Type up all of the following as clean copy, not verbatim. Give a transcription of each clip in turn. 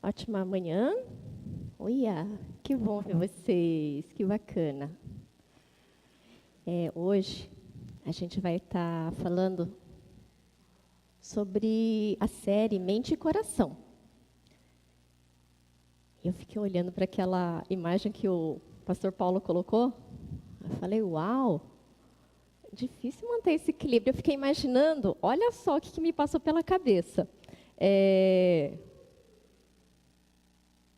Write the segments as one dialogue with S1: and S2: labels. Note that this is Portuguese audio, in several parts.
S1: Ótima manhã. Olha, que bom ver vocês, que bacana. Hoje a gente vai estar falando sobre a série Mente e Coração. Eu fiquei olhando para aquela imagem que o pastor Paulo colocou. Eu falei, uau, difícil manter esse equilíbrio. Eu fiquei imaginando, olha só o que me passou pela cabeça.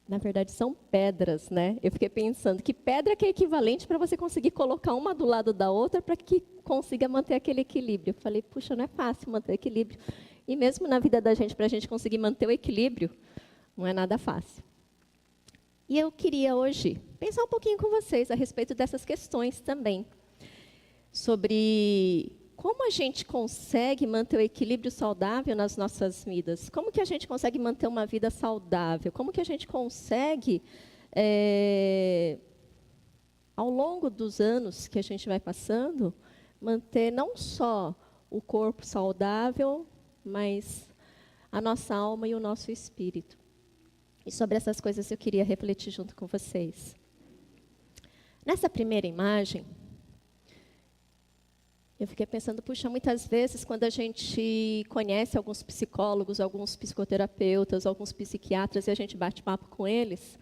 S1: Na verdade, são pedras, né? Eu fiquei pensando que pedra que é equivalente para você conseguir colocar uma do lado da outra para que consiga manter aquele equilíbrio. Eu falei, puxa, não é fácil manter o equilíbrio. E mesmo na vida da gente, para a gente conseguir manter o equilíbrio, não é nada fácil. E eu queria hoje pensar um pouquinho com vocês a respeito dessas questões também. Sobre como a gente consegue manter o equilíbrio saudável nas nossas vidas? Como que a gente consegue manter uma vida saudável? Como que a gente consegue, ao longo dos anos que a gente vai passando, manter não só o corpo saudável, mas a nossa alma e o nosso espírito? E sobre essas coisas eu queria refletir junto com vocês. Nessa primeira imagem, eu fiquei pensando, puxa, muitas vezes quando a gente conhece alguns psicólogos, alguns psicoterapeutas, alguns psiquiatras e a gente bate papo com eles,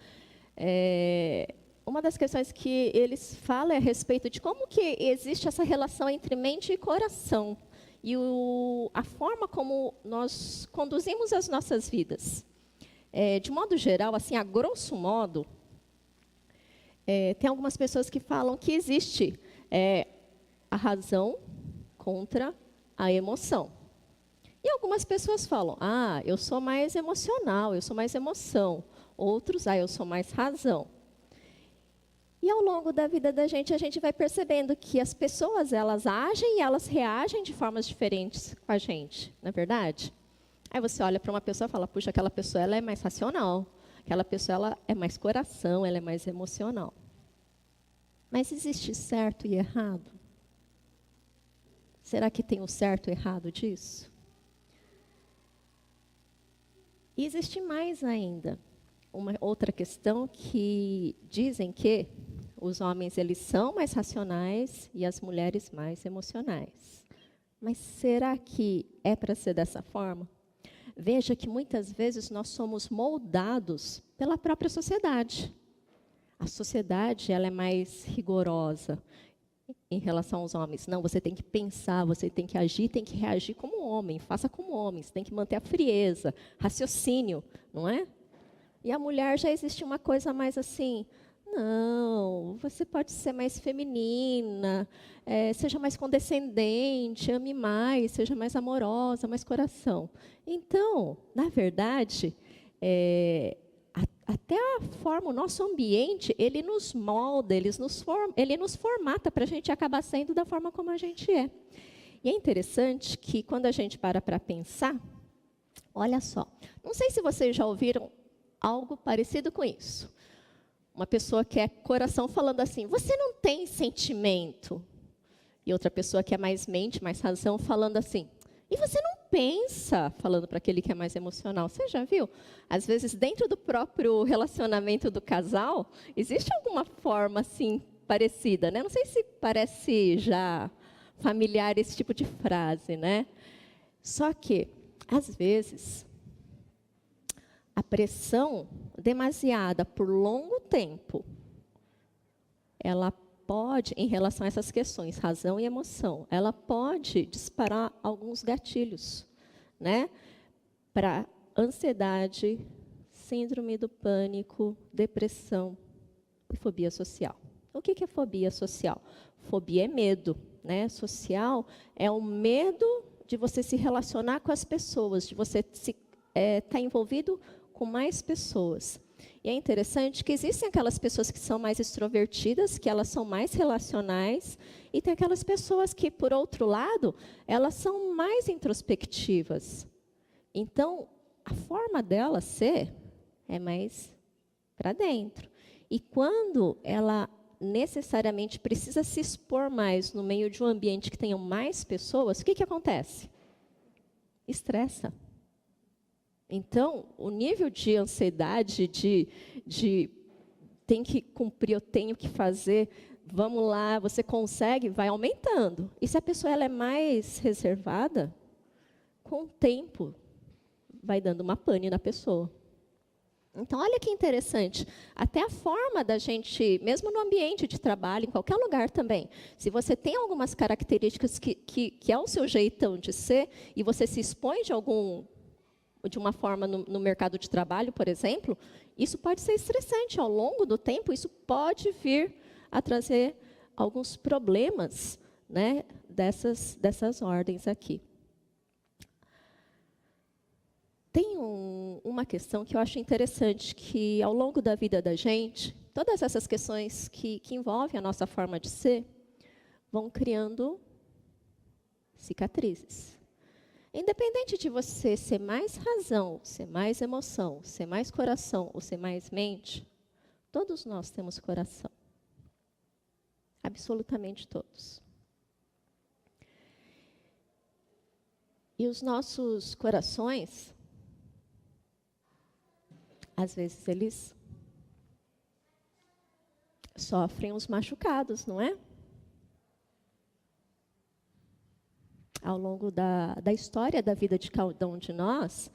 S1: uma das questões que eles falam é a respeito de como que existe essa relação entre mente e coração e a forma como nós conduzimos as nossas vidas. De modo geral, assim, a grosso modo, tem algumas pessoas que falam que existe a razão contra a emoção. E algumas pessoas falam, eu sou mais emocional, eu sou mais emoção. Outros, eu sou mais razão. E ao longo da vida da gente, a gente vai percebendo que as pessoas, elas agem e elas reagem de formas diferentes com a gente, não é verdade? Aí você olha para uma pessoa e fala, puxa, aquela pessoa ela é mais racional, aquela pessoa ela é mais coração, ela é mais emocional. Mas existe certo e errado? Será que tem o certo e errado disso? E existe mais ainda. Uma outra questão que dizem que os homens eles são mais racionais e as mulheres mais emocionais. Mas será que é para ser dessa forma? Veja que muitas vezes nós somos moldados pela própria sociedade. A sociedade ela é mais rigorosa em relação aos homens. Não, você tem que pensar, você tem que agir, tem que reagir como homem, faça como homem, você tem que manter a frieza, raciocínio, não é? E a mulher já existe uma coisa mais assim, não, você pode ser mais feminina, seja mais condescendente, ame mais, seja mais amorosa, mais coração. Então, na verdade, até a forma, o nosso ambiente, ele nos molda, ele nos formata para a gente acabar sendo da forma como a gente é. E é interessante que quando a gente para pensar, olha só, não sei se vocês já ouviram algo parecido com isso. Uma pessoa que é coração falando assim, você não tem sentimento. E outra pessoa que é mais mente, mais razão, falando assim, e você não pensa, falando para aquele que é mais emocional. Você já viu? Às vezes, dentro do próprio relacionamento do casal, existe alguma forma assim parecida, né? Não sei se parece já familiar esse tipo de frase, né? Só que, às vezes, a pressão demasiada por longo tempo, ela pode, em relação a essas questões, razão e emoção, ela pode disparar alguns gatilhos, né? Para ansiedade, síndrome do pânico, depressão e fobia social. O que é fobia social? Fobia é medo, né? Social é o medo de você se relacionar com as pessoas, de você estar envolvido com mais pessoas. E é interessante que existem aquelas pessoas que são mais extrovertidas, que elas são mais relacionais, e tem aquelas pessoas que, por outro lado, elas são mais introspectivas. Então, a forma dela ser é mais para dentro. E quando ela necessariamente precisa se expor mais no meio de um ambiente que tenham mais pessoas, o que acontece? Estressa. Então, o nível de ansiedade, de tem que cumprir, eu tenho que fazer, vamos lá, você consegue, vai aumentando. E se a pessoa ela é mais reservada, com o tempo, vai dando uma pane na pessoa. Então, olha que interessante. Até a forma da gente, mesmo no ambiente de trabalho, em qualquer lugar também, se você tem algumas características que é o seu jeitão de ser, e você se expõe de uma forma no mercado de trabalho, por exemplo, isso pode ser estressante. Ao longo do tempo, isso pode vir a trazer alguns problemas, né, dessas ordens aqui. Tem uma questão que eu acho interessante, que ao longo da vida da gente, todas essas questões que envolvem a nossa forma de ser, vão criando cicatrizes. Independente de você ser mais razão, ser mais emoção, ser mais coração ou ser mais mente, todos nós temos coração. Absolutamente todos. E os nossos corações, às vezes eles sofrem os machucados, não é? Ao longo da história da vida de cada um de nós,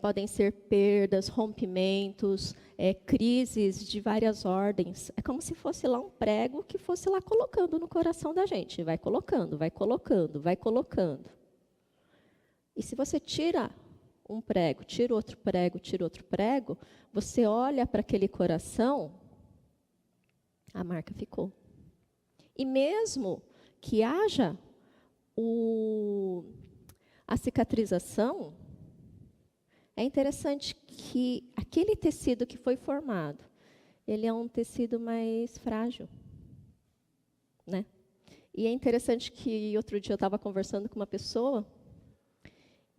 S1: podem ser perdas, rompimentos, crises de várias ordens. É como se fosse lá um prego que fosse lá colocando no coração da gente. Vai colocando, vai colocando, vai colocando. E se você tira um prego, tira outro prego, tira outro prego, você olha para aquele coração, a marca ficou. E mesmo que haja a cicatrização, é interessante que aquele tecido que foi formado, ele é um tecido mais frágil, né? E é interessante que outro dia eu estava conversando com uma pessoa,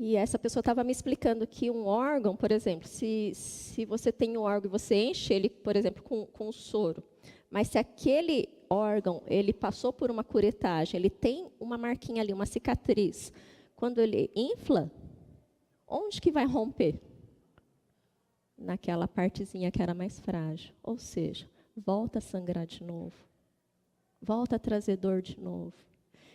S1: e essa pessoa estava me explicando que um órgão, por exemplo, se você tem um órgão e você enche ele, por exemplo, com soro, mas se aquele órgão ele passou por uma curetagem, ele tem uma marquinha ali, uma cicatriz, quando ele infla, onde que vai romper? Naquela partezinha que era mais frágil. Ou seja, volta a sangrar de novo. Volta a trazer dor de novo.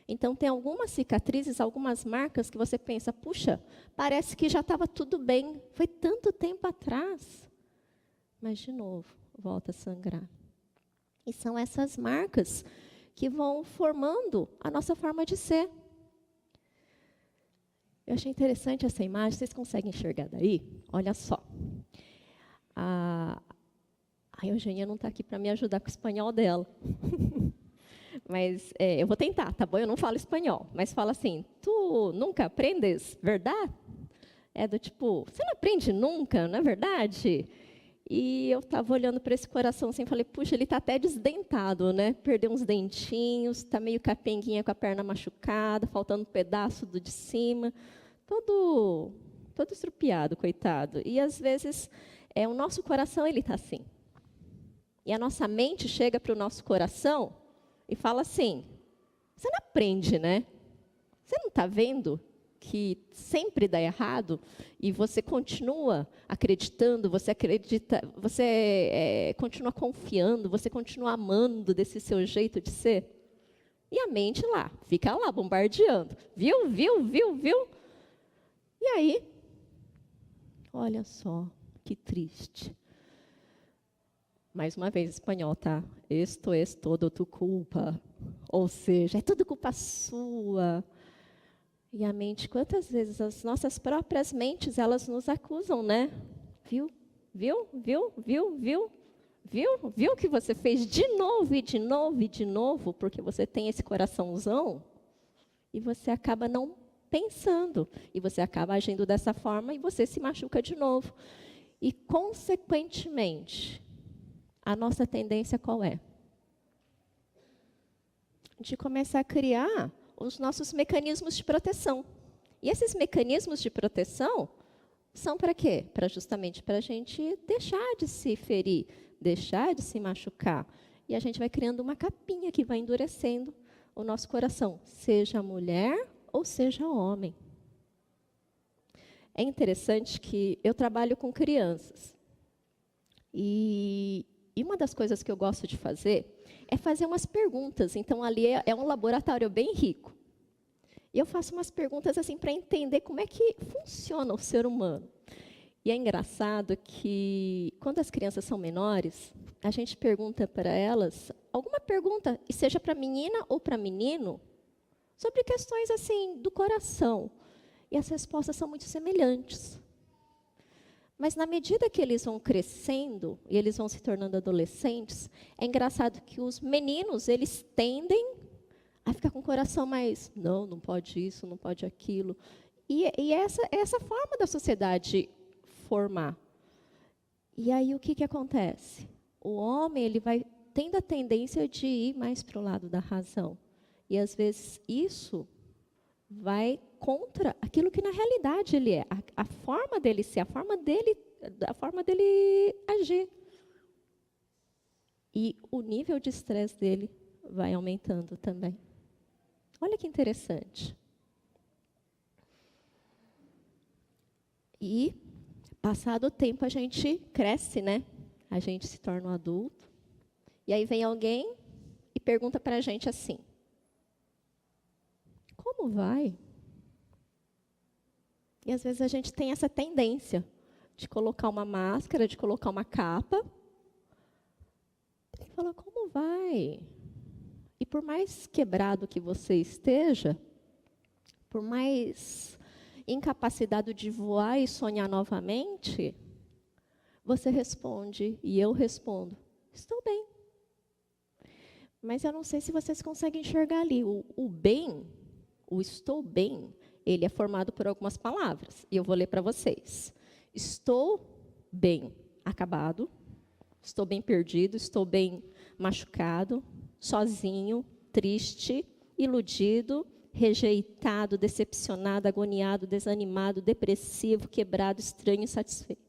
S1: Então, tem algumas cicatrizes, algumas marcas que você pensa, puxa, parece que já estava tudo bem, foi tanto tempo atrás. Mas, de novo, volta a sangrar. E são essas marcas que vão formando a nossa forma de ser. Eu achei interessante essa imagem, vocês conseguem enxergar daí? Olha só. A Eugênia não está aqui para me ajudar com o espanhol dela. Mas eu vou tentar, tá bom? Eu não falo espanhol, mas fala assim, tu nunca aprendes, verdade? É do tipo, você não aprende nunca, não é verdade? E eu estava olhando para esse coração assim, falei, puxa, ele está até desdentado, né? Perdeu uns dentinhos, está meio capenguinha com a perna machucada, faltando um pedaço do de cima, todo estrupiado, coitado. E às vezes o nosso coração ele está assim. E a nossa mente chega para o nosso coração e fala assim, você não aprende, né? Você não está vendo que sempre dá errado e você continua acreditando, você acredita, você continua confiando, você continua amando desse seu jeito de ser? E a mente lá, fica lá bombardeando. Viu, viu, viu, viu? E aí, olha só, que triste. Mais uma vez, espanhol, tá? Esto es todo tu culpa. Ou seja, é tudo culpa sua. E a mente, quantas vezes as nossas próprias mentes, elas nos acusam, né? Viu? Viu? Viu? Viu? Viu? Viu? Viu que você fez de novo e de novo e de novo, porque você tem esse coraçãozão, e você acaba não pensando, e você acaba agindo dessa forma, e você se machuca de novo. E, consequentemente, a nossa tendência qual é? De começar a criar os nossos mecanismos de proteção. E esses mecanismos de proteção são para quê? Justamente para a gente deixar de se ferir, deixar de se machucar. E a gente vai criando uma capinha que vai endurecendo o nosso coração, seja mulher ou seja homem. É interessante que eu trabalho com crianças. E uma das coisas que eu gosto de fazer é fazer umas perguntas. Então, ali é um laboratório bem rico. E eu faço umas perguntas assim para entender como é que funciona o ser humano. E é engraçado que, quando as crianças são menores, a gente pergunta para elas alguma pergunta, e seja para menina ou para menino, sobre questões assim do coração. E as respostas são muito semelhantes. Mas, na medida que eles vão crescendo e eles vão se tornando adolescentes, é engraçado que os meninos, eles tendem a ficar com o coração mais, não pode isso, não pode aquilo. E essa forma da sociedade formar. E aí, o que acontece? O homem, ele vai tendo a tendência de ir mais para o lado da razão. E, às vezes, isso vai contra aquilo que, na realidade, ele é. A forma dele ser, a forma dele agir. E o nível de estresse dele vai aumentando também. Olha que interessante. E, passado o tempo, a gente cresce, né? A gente se torna um adulto. E aí vem alguém e pergunta para a gente assim: como vai? E às vezes a gente tem essa tendência de colocar uma máscara, de colocar uma capa. E falar, como vai? E por mais quebrado que você esteja, por mais incapacitado de voar e sonhar novamente, você responde, e eu respondo, estou bem. Mas eu não sei se vocês conseguem enxergar ali. O bem, o estou bem, ele é formado por algumas palavras. E eu vou ler para vocês. Estou bem acabado, estou bem perdido, estou bem machucado, sozinho, triste, iludido, rejeitado, decepcionado, agoniado, desanimado, depressivo, quebrado, estranho, insatisfeito.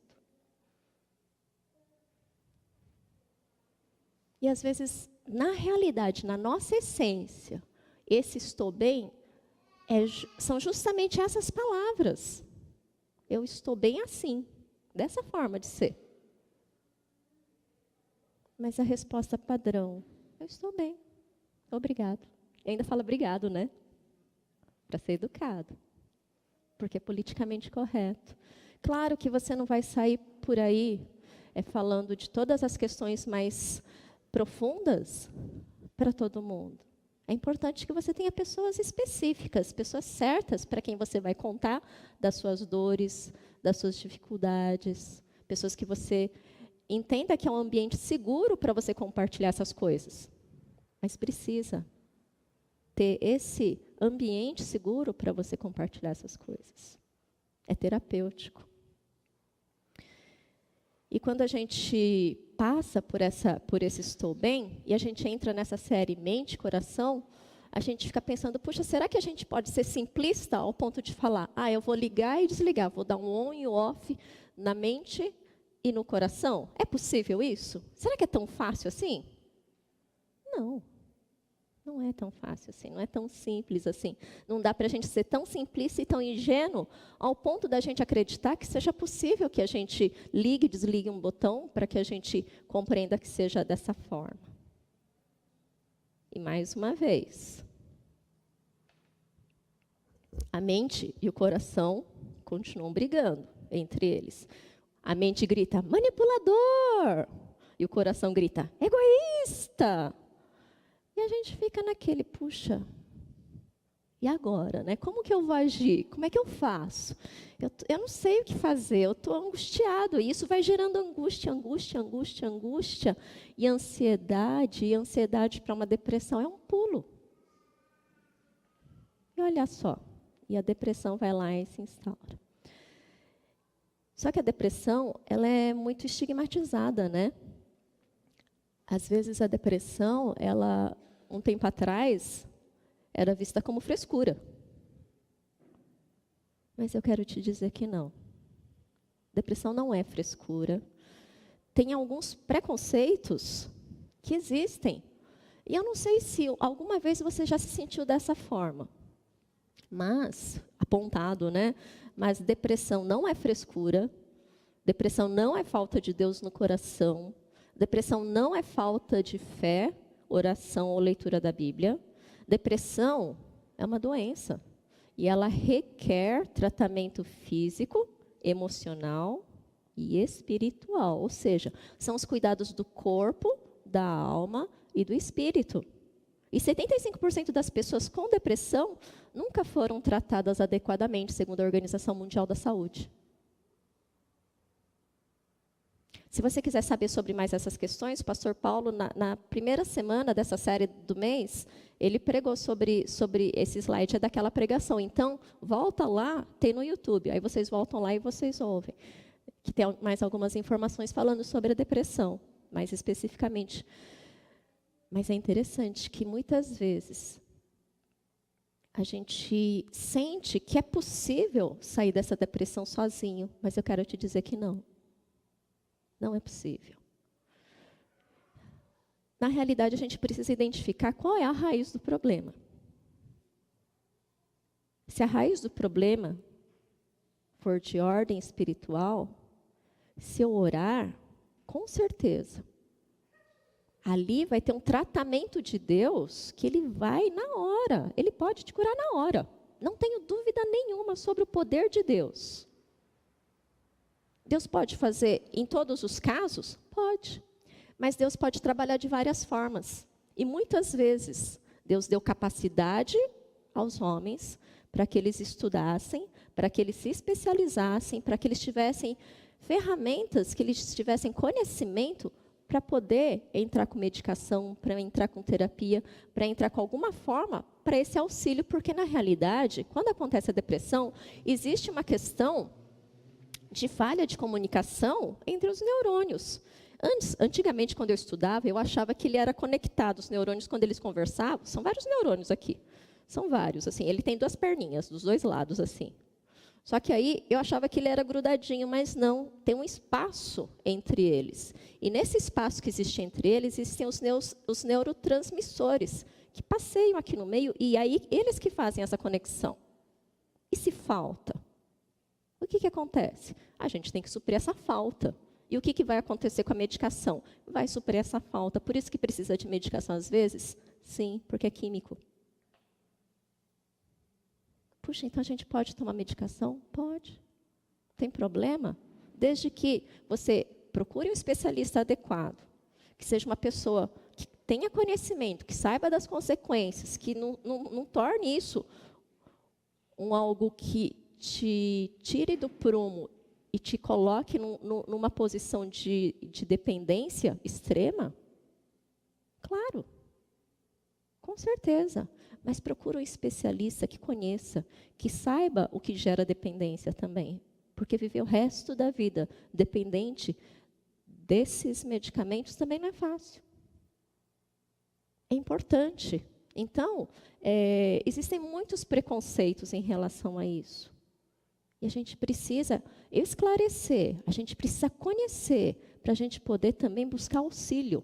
S1: E às vezes, na realidade, na nossa essência, esse estou bem são justamente essas palavras. Eu estou bem assim, dessa forma de ser. Mas a resposta padrão, eu estou bem, obrigado. E ainda fala obrigado, né? Para ser educado. Porque é politicamente correto. Claro que você não vai sair por aí falando de todas as questões mais profundas para todo mundo. É importante que você tenha pessoas específicas, pessoas certas para quem você vai contar das suas dores, das suas dificuldades, pessoas que você entenda que é um ambiente seguro para você compartilhar essas coisas. Mas precisa ter esse ambiente seguro para você compartilhar essas coisas. É terapêutico. E quando a gente passa por esse estou bem, e a gente entra nessa série mente e coração, a gente fica pensando, puxa, será que a gente pode ser simplista ao ponto de falar, eu vou ligar e desligar, vou dar um on e um off na mente e no coração? É possível isso? Será que é tão fácil assim? Não. Não é tão fácil assim, não é tão simples assim. Não dá para a gente ser tão simplista e tão ingênuo ao ponto da gente acreditar que seja possível que a gente ligue e desligue um botão para que a gente compreenda que seja dessa forma. E mais uma vez, a mente e o coração continuam brigando entre eles. A mente grita, manipulador! E o coração grita, egoísta! E a gente fica naquele, puxa, e agora, né? Como que eu vou agir? Como é que eu faço? Eu não sei o que fazer, eu estou angustiado. E isso vai gerando angústia. E ansiedade para uma depressão é um pulo. E olha só, e a depressão vai lá e se instaura. Só que a depressão, ela é muito estigmatizada, né? Às vezes a depressão, ela, um tempo atrás, era vista como frescura. Mas eu quero te dizer que não. Depressão não é frescura. Tem alguns preconceitos que existem. E eu não sei se alguma vez você já se sentiu dessa forma. Mas, apontado, né? mas depressão não é frescura, depressão não é falta de Deus no coração, depressão não é falta de fé, oração ou leitura da Bíblia. Depressão é uma doença e ela requer tratamento físico, emocional e espiritual, ou seja, são os cuidados do corpo, da alma e do espírito. E 75% das pessoas com depressão nunca foram tratadas adequadamente, segundo a Organização Mundial da Saúde. Se você quiser saber sobre mais essas questões, o pastor Paulo, na primeira semana dessa série do mês, ele pregou sobre esse slide, é daquela pregação. Então, volta lá, tem no YouTube, aí vocês voltam lá e vocês ouvem. Que tem mais algumas informações falando sobre a depressão, mais especificamente. Mas é interessante que muitas vezes a gente sente que é possível sair dessa depressão sozinho, mas eu quero te dizer que não. Não é possível. Na realidade, a gente precisa identificar qual é a raiz do problema. Se a raiz do problema for de ordem espiritual, se eu orar, com certeza, ali vai ter um tratamento de Deus que ele vai na hora. Ele pode te curar na hora. Não tenho dúvida nenhuma sobre o poder de Deus. Deus pode fazer em todos os casos? Pode. Mas Deus pode trabalhar de várias formas. E muitas vezes, Deus deu capacidade aos homens para que eles estudassem, para que eles se especializassem, para que eles tivessem ferramentas, que eles tivessem conhecimento para poder entrar com medicação, para entrar com terapia, para entrar com alguma forma para esse auxílio, porque na realidade, quando acontece a depressão, existe uma questão de falha de comunicação entre os neurônios. Antigamente, quando eu estudava, eu achava que ele era conectado, os neurônios, quando eles conversavam, são vários neurônios aqui, são vários, assim, ele tem duas perninhas, dos dois lados, assim. Só que aí, eu achava que ele era grudadinho, mas não, tem um espaço entre eles. E nesse espaço que existe entre eles, existem os neurotransmissores, que passeiam aqui no meio, e aí, eles que fazem essa conexão. E se falta? O que acontece? A gente tem que suprir essa falta. E o que vai acontecer com a medicação? Vai suprir essa falta. Por isso que precisa de medicação às vezes? Sim, porque é químico. Puxa, então a gente pode tomar medicação? Pode. Tem problema? Desde que você procure um especialista adequado, que seja uma pessoa que tenha conhecimento, que saiba das consequências, que não torne isso algo que te tire do prumo e te coloque numa posição de dependência extrema? Claro, com certeza. Mas procura um especialista que conheça, que saiba o que gera dependência também. Porque viver o resto da vida dependente desses medicamentos também não é fácil. É importante. Então, existem muitos preconceitos em relação a isso. E a gente precisa esclarecer, a gente precisa conhecer, para a gente poder também buscar auxílio.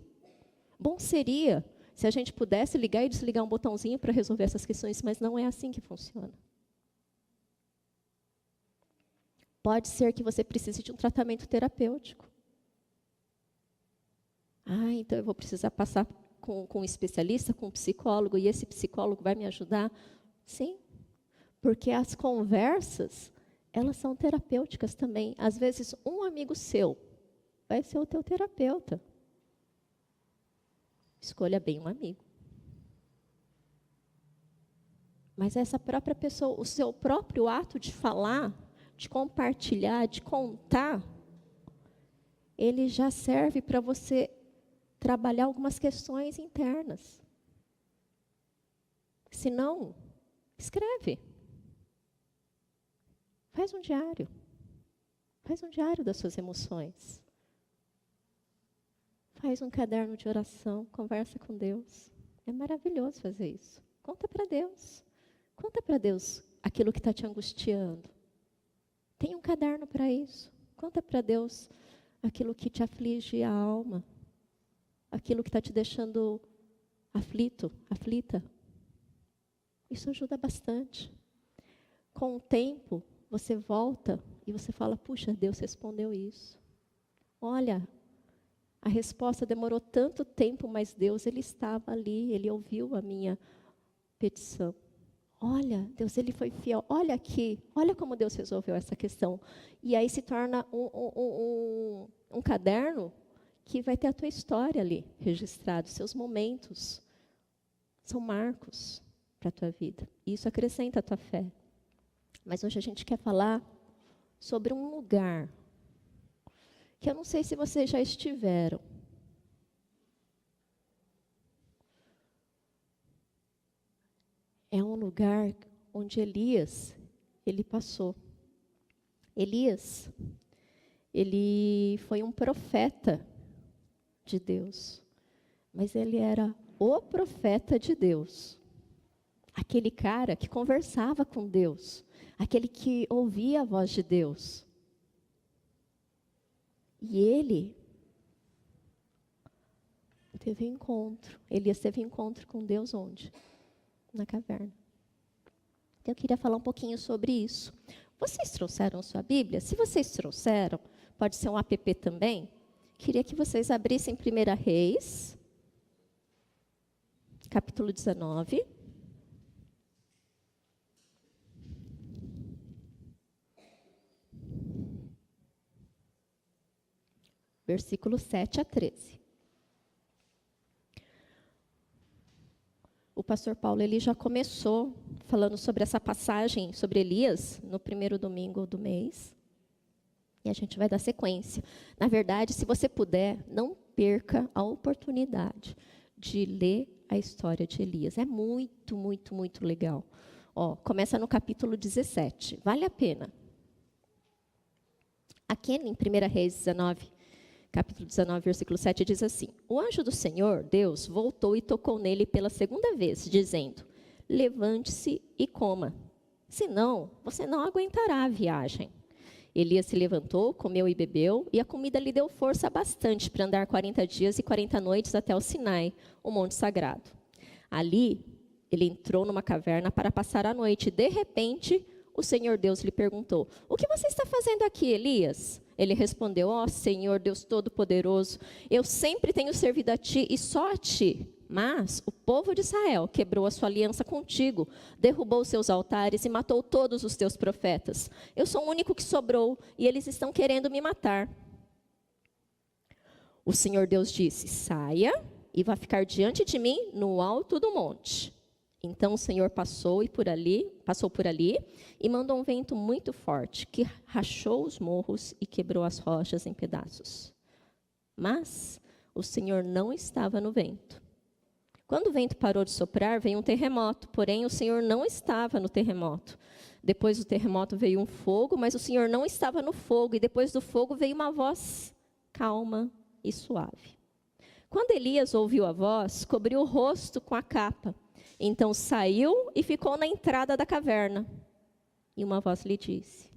S1: Bom seria se a gente pudesse ligar e desligar um botãozinho para resolver essas questões, mas não é assim que funciona. Pode ser que você precise de um tratamento terapêutico. Então eu vou precisar passar com um especialista, com um psicólogo, e esse psicólogo vai me ajudar? Sim, porque as conversas, elas são terapêuticas também. Às vezes, um amigo seu vai ser o teu terapeuta. Escolha bem um amigo. Mas essa própria pessoa, o seu próprio ato de falar, de compartilhar, de contar, ele já serve para você trabalhar algumas questões internas. Se não, escreve. Faz um diário. Faz um diário das suas emoções. Faz um caderno de oração, conversa com Deus. É maravilhoso fazer isso. Conta para Deus. Conta para Deus aquilo que está te angustiando. Tem um caderno para isso. Conta para Deus aquilo que te aflige a alma. Aquilo que está te deixando aflito, aflita. Isso ajuda bastante. Com o tempo, você volta e você fala, puxa, Deus respondeu isso. Olha, a resposta demorou tanto tempo, mas Deus, Ele estava ali, Ele ouviu a minha petição. Olha, Deus, Ele foi fiel. Olha aqui, olha como Deus resolveu essa questão. E aí se torna um caderno que vai ter a tua história ali registrado, seus momentos. São marcos para a tua vida. E isso acrescenta a tua fé. Mas hoje a gente quer falar sobre um lugar que eu não sei se vocês já estiveram. É um lugar onde Elias, ele passou. Elias, ele foi um profeta de Deus, mas ele era o profeta de Deus. Aquele cara que conversava com Deus, aquele que ouvia a voz de Deus. E ele teve encontro. Elias teve encontro com Deus onde? Na caverna. Então eu queria falar um pouquinho sobre isso. Vocês trouxeram sua Bíblia? Se vocês trouxeram, pode ser um app também. Queria que vocês abrissem 1 Reis, capítulo 19. Versículos 7 a 13. O pastor Paulo ele já começou falando sobre essa passagem sobre Elias no primeiro domingo do mês. E a gente vai dar sequência. Na verdade, se você puder, não perca a oportunidade de ler a história de Elias. É muito, muito, muito legal. Ó, começa no capítulo 17. Vale a pena. Aqui em 1 Reis 19, capítulo 19, versículo 7, diz assim: O anjo do Senhor, Deus, voltou e tocou nele pela segunda vez, dizendo: Levante-se e coma, senão você não aguentará a viagem. Elias se levantou, comeu e bebeu, e a comida lhe deu força bastante para andar 40 dias e 40 noites até o Sinai, o monte sagrado. Ali, ele entrou numa caverna para passar a noite. De repente, o Senhor Deus lhe perguntou: O que você está fazendo aqui, Elias? Ele respondeu: Ó Senhor Deus Todo-Poderoso, eu sempre tenho servido a ti e só a ti. Mas o povo de Israel quebrou a sua aliança contigo, derrubou os seus altares e matou todos os teus profetas. Eu sou o único que sobrou e eles estão querendo me matar. O Senhor Deus disse: Saia e vá ficar diante de mim no alto do monte. Então o Senhor passou por ali e mandou um vento muito forte, que rachou os morros e quebrou as rochas em pedaços. Mas o Senhor não estava no vento. Quando o vento parou de soprar, veio um terremoto, porém o Senhor não estava no terremoto. Depois do terremoto veio um fogo, mas o Senhor não estava no fogo, e depois do fogo veio uma voz calma e suave. Quando Elias ouviu a voz, cobriu o rosto com a capa. Então saiu e ficou na entrada da caverna. E uma voz lhe disse: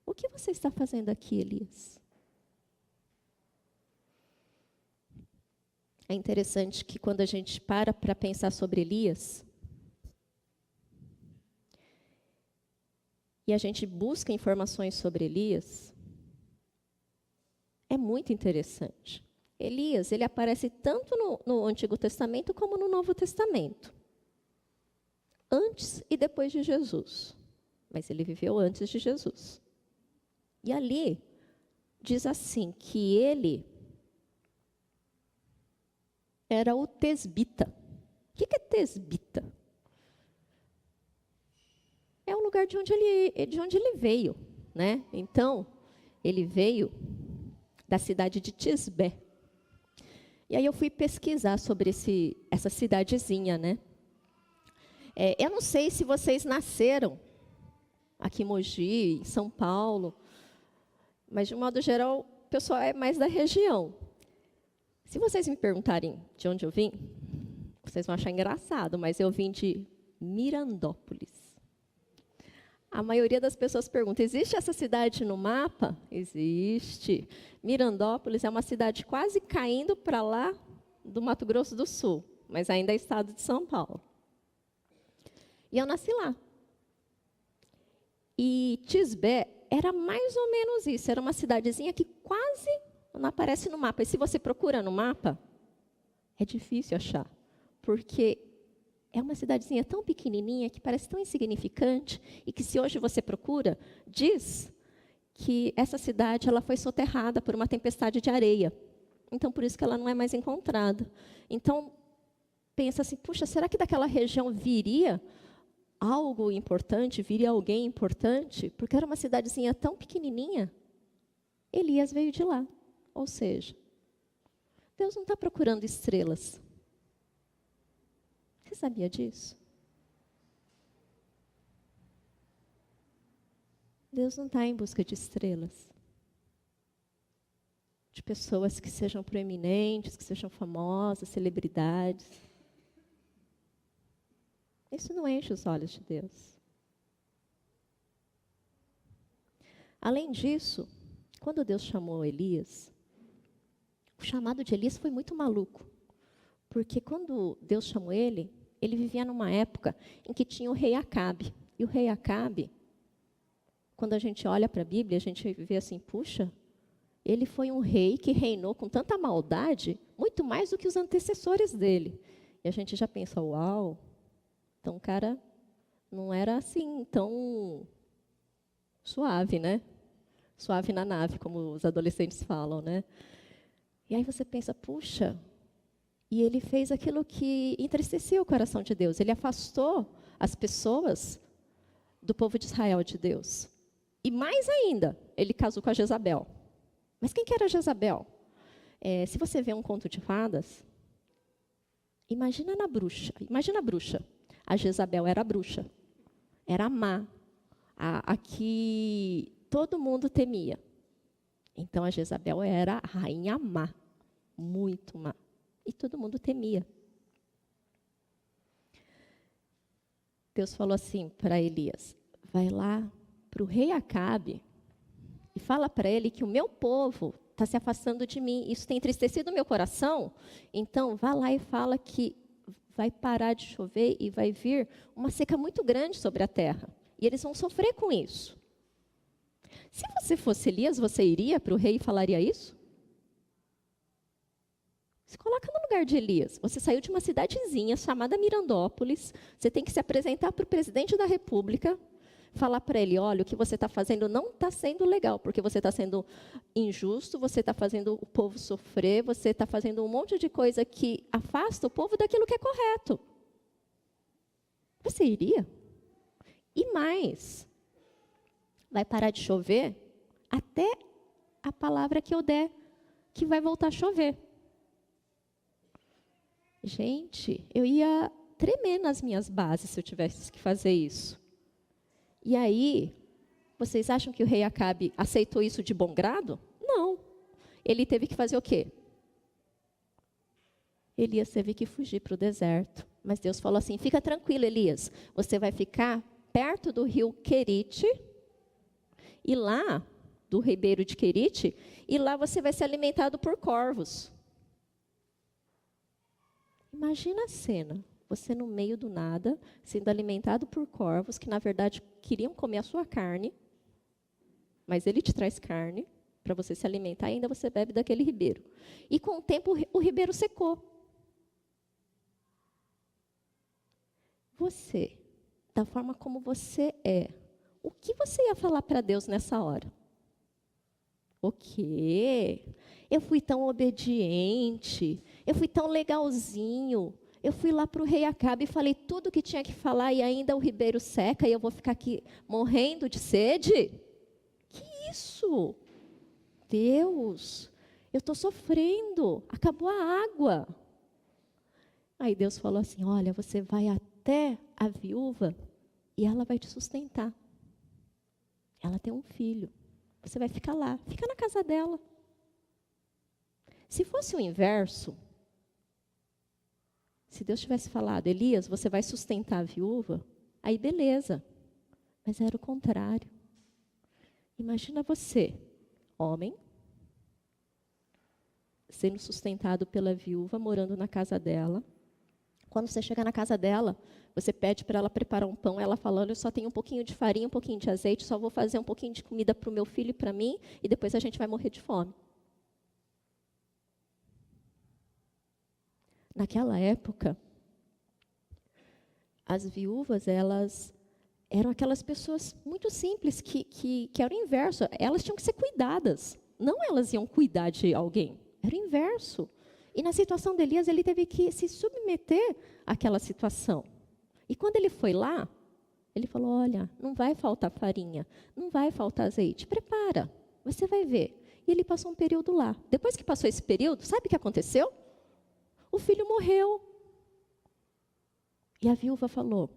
S1: O que você está fazendo aqui, Elias? É interessante que quando a gente para pensar sobre Elias, e a gente busca informações sobre Elias, é muito interessante. Elias, ele aparece tanto no Antigo Testamento como no Novo Testamento. Antes e depois de Jesus. Mas ele viveu antes de Jesus. E ali, diz assim, que ele era o tesbita. O que é tesbita? É o lugar de onde ele veio, né? Então, ele veio da cidade de Tisbé. E aí eu fui pesquisar sobre essa cidadezinha, né? Eu não sei se vocês nasceram aqui em Mogi, em São Paulo, mas de um modo geral, o pessoal é mais da região. Se vocês me perguntarem de onde eu vim, vocês vão achar engraçado, mas eu vim de Mirandópolis. A maioria das pessoas pergunta: existe essa cidade no mapa? Existe. Mirandópolis é uma cidade quase caindo para lá do Mato Grosso do Sul, mas ainda é estado de São Paulo. E eu nasci lá. E Tisbé era mais ou menos isso, era uma cidadezinha que quase não aparece no mapa. E se você procura no mapa, é difícil achar, porque é uma cidadezinha tão pequenininha que parece tão insignificante e que se hoje você procura, diz que essa cidade ela foi soterrada por uma tempestade de areia. Então, por isso que ela não é mais encontrada. Então, pensa assim, puxa, será que daquela região viria algo importante, viria alguém importante? Porque era uma cidadezinha tão pequenininha. Elias veio de lá. Ou seja, Deus não está procurando estrelas. Você sabia disso? Deus não está em busca de estrelas. De pessoas que sejam proeminentes, que sejam famosas, celebridades. Isso não enche os olhos de Deus. Além disso, quando Deus chamou Elias, o chamado de Elias foi muito maluco. Porque quando Deus chamou ele vivia numa época em que tinha o rei Acabe. E o rei Acabe, quando a gente olha para a Bíblia, a gente vê assim, puxa, ele foi um rei que reinou com tanta maldade, muito mais do que os antecessores dele. E a gente já pensa, uau, então o cara não era assim tão suave, né? Suave na nave, como os adolescentes falam, né? E aí você pensa, puxa, e ele fez aquilo que entristeceu o coração de Deus. Ele afastou as pessoas do povo de Israel de Deus. E mais ainda, ele casou com a Jezabel. Mas quem que era Jezabel? Se você vê um conto de fadas, imagina a bruxa. A Jezabel era a bruxa, era a má, a que todo mundo temia. Então a Jezabel era a rainha má, muito má, e todo mundo temia. Deus falou assim para Elias, vai lá para o rei Acabe e fala para ele que o meu povo está se afastando de mim. Isso tem entristecido o meu coração. Então, vá lá e fala que vai parar de chover e vai vir uma seca muito grande sobre a terra. E eles vão sofrer com isso. Se você fosse Elias, você iria para o rei e falaria isso? Se coloca no lugar de Elias. Você saiu de uma cidadezinha chamada Mirandópolis. Você tem que se apresentar para o presidente da República, falar para ele, olha, o que você está fazendo não está sendo legal, porque você está sendo injusto, você está fazendo o povo sofrer, você está fazendo um monte de coisa que afasta o povo daquilo que é correto. Você iria? E mais, vai parar de chover até a palavra que eu der, que vai voltar a chover. Gente, eu ia tremer nas minhas bases se eu tivesse que fazer isso. E aí, vocês acham que o rei Acabe aceitou isso de bom grado? Não. Ele teve que fazer o quê? Elias teve que fugir para o deserto. Mas Deus falou assim, fica tranquilo, Elias. Você vai ficar perto do rio Querite, e lá, do ribeiro de Querite, e lá você vai ser alimentado por corvos. Imagina a cena. Você no meio do nada, sendo alimentado por corvos, que na verdade queriam comer a sua carne, mas ele te traz carne para você se alimentar e ainda você bebe daquele ribeiro. E com o tempo o ribeiro secou. Você, da forma como você é, o que você ia falar para Deus nessa hora? O quê? Eu fui tão obediente, eu fui tão legalzinho. Eu fui lá para o rei Acabe e falei tudo o que tinha que falar e ainda o ribeiro seca e eu vou ficar aqui morrendo de sede? Que isso? Deus, eu estou sofrendo, acabou a água. Aí Deus falou assim, olha, você vai até a viúva e ela vai te sustentar. Ela tem um filho, você vai ficar lá, fica na casa dela. Se fosse o inverso, se Deus tivesse falado, Elias, você vai sustentar a viúva, aí beleza. Mas era o contrário. Imagina você, homem, sendo sustentado pela viúva, morando na casa dela, Quando você chega na casa dela, você pede para ela preparar um pão, ela falando, eu só tenho um pouquinho de farinha, um pouquinho de azeite, só vou fazer um pouquinho de comida para o meu filho e para mim, e depois a gente vai morrer de fome. Naquela época, as viúvas, elas eram aquelas pessoas muito simples, que era o inverso. Elas tinham que ser cuidadas, não elas iam cuidar de alguém. Era o inverso. E na situação de Elias, ele teve que se submeter àquela situação. E quando ele foi lá, ele falou, olha, não vai faltar farinha, não vai faltar azeite, prepara, você vai ver. E ele passou um período lá. Depois que passou esse período, sabe o que aconteceu? O filho morreu. E a viúva falou,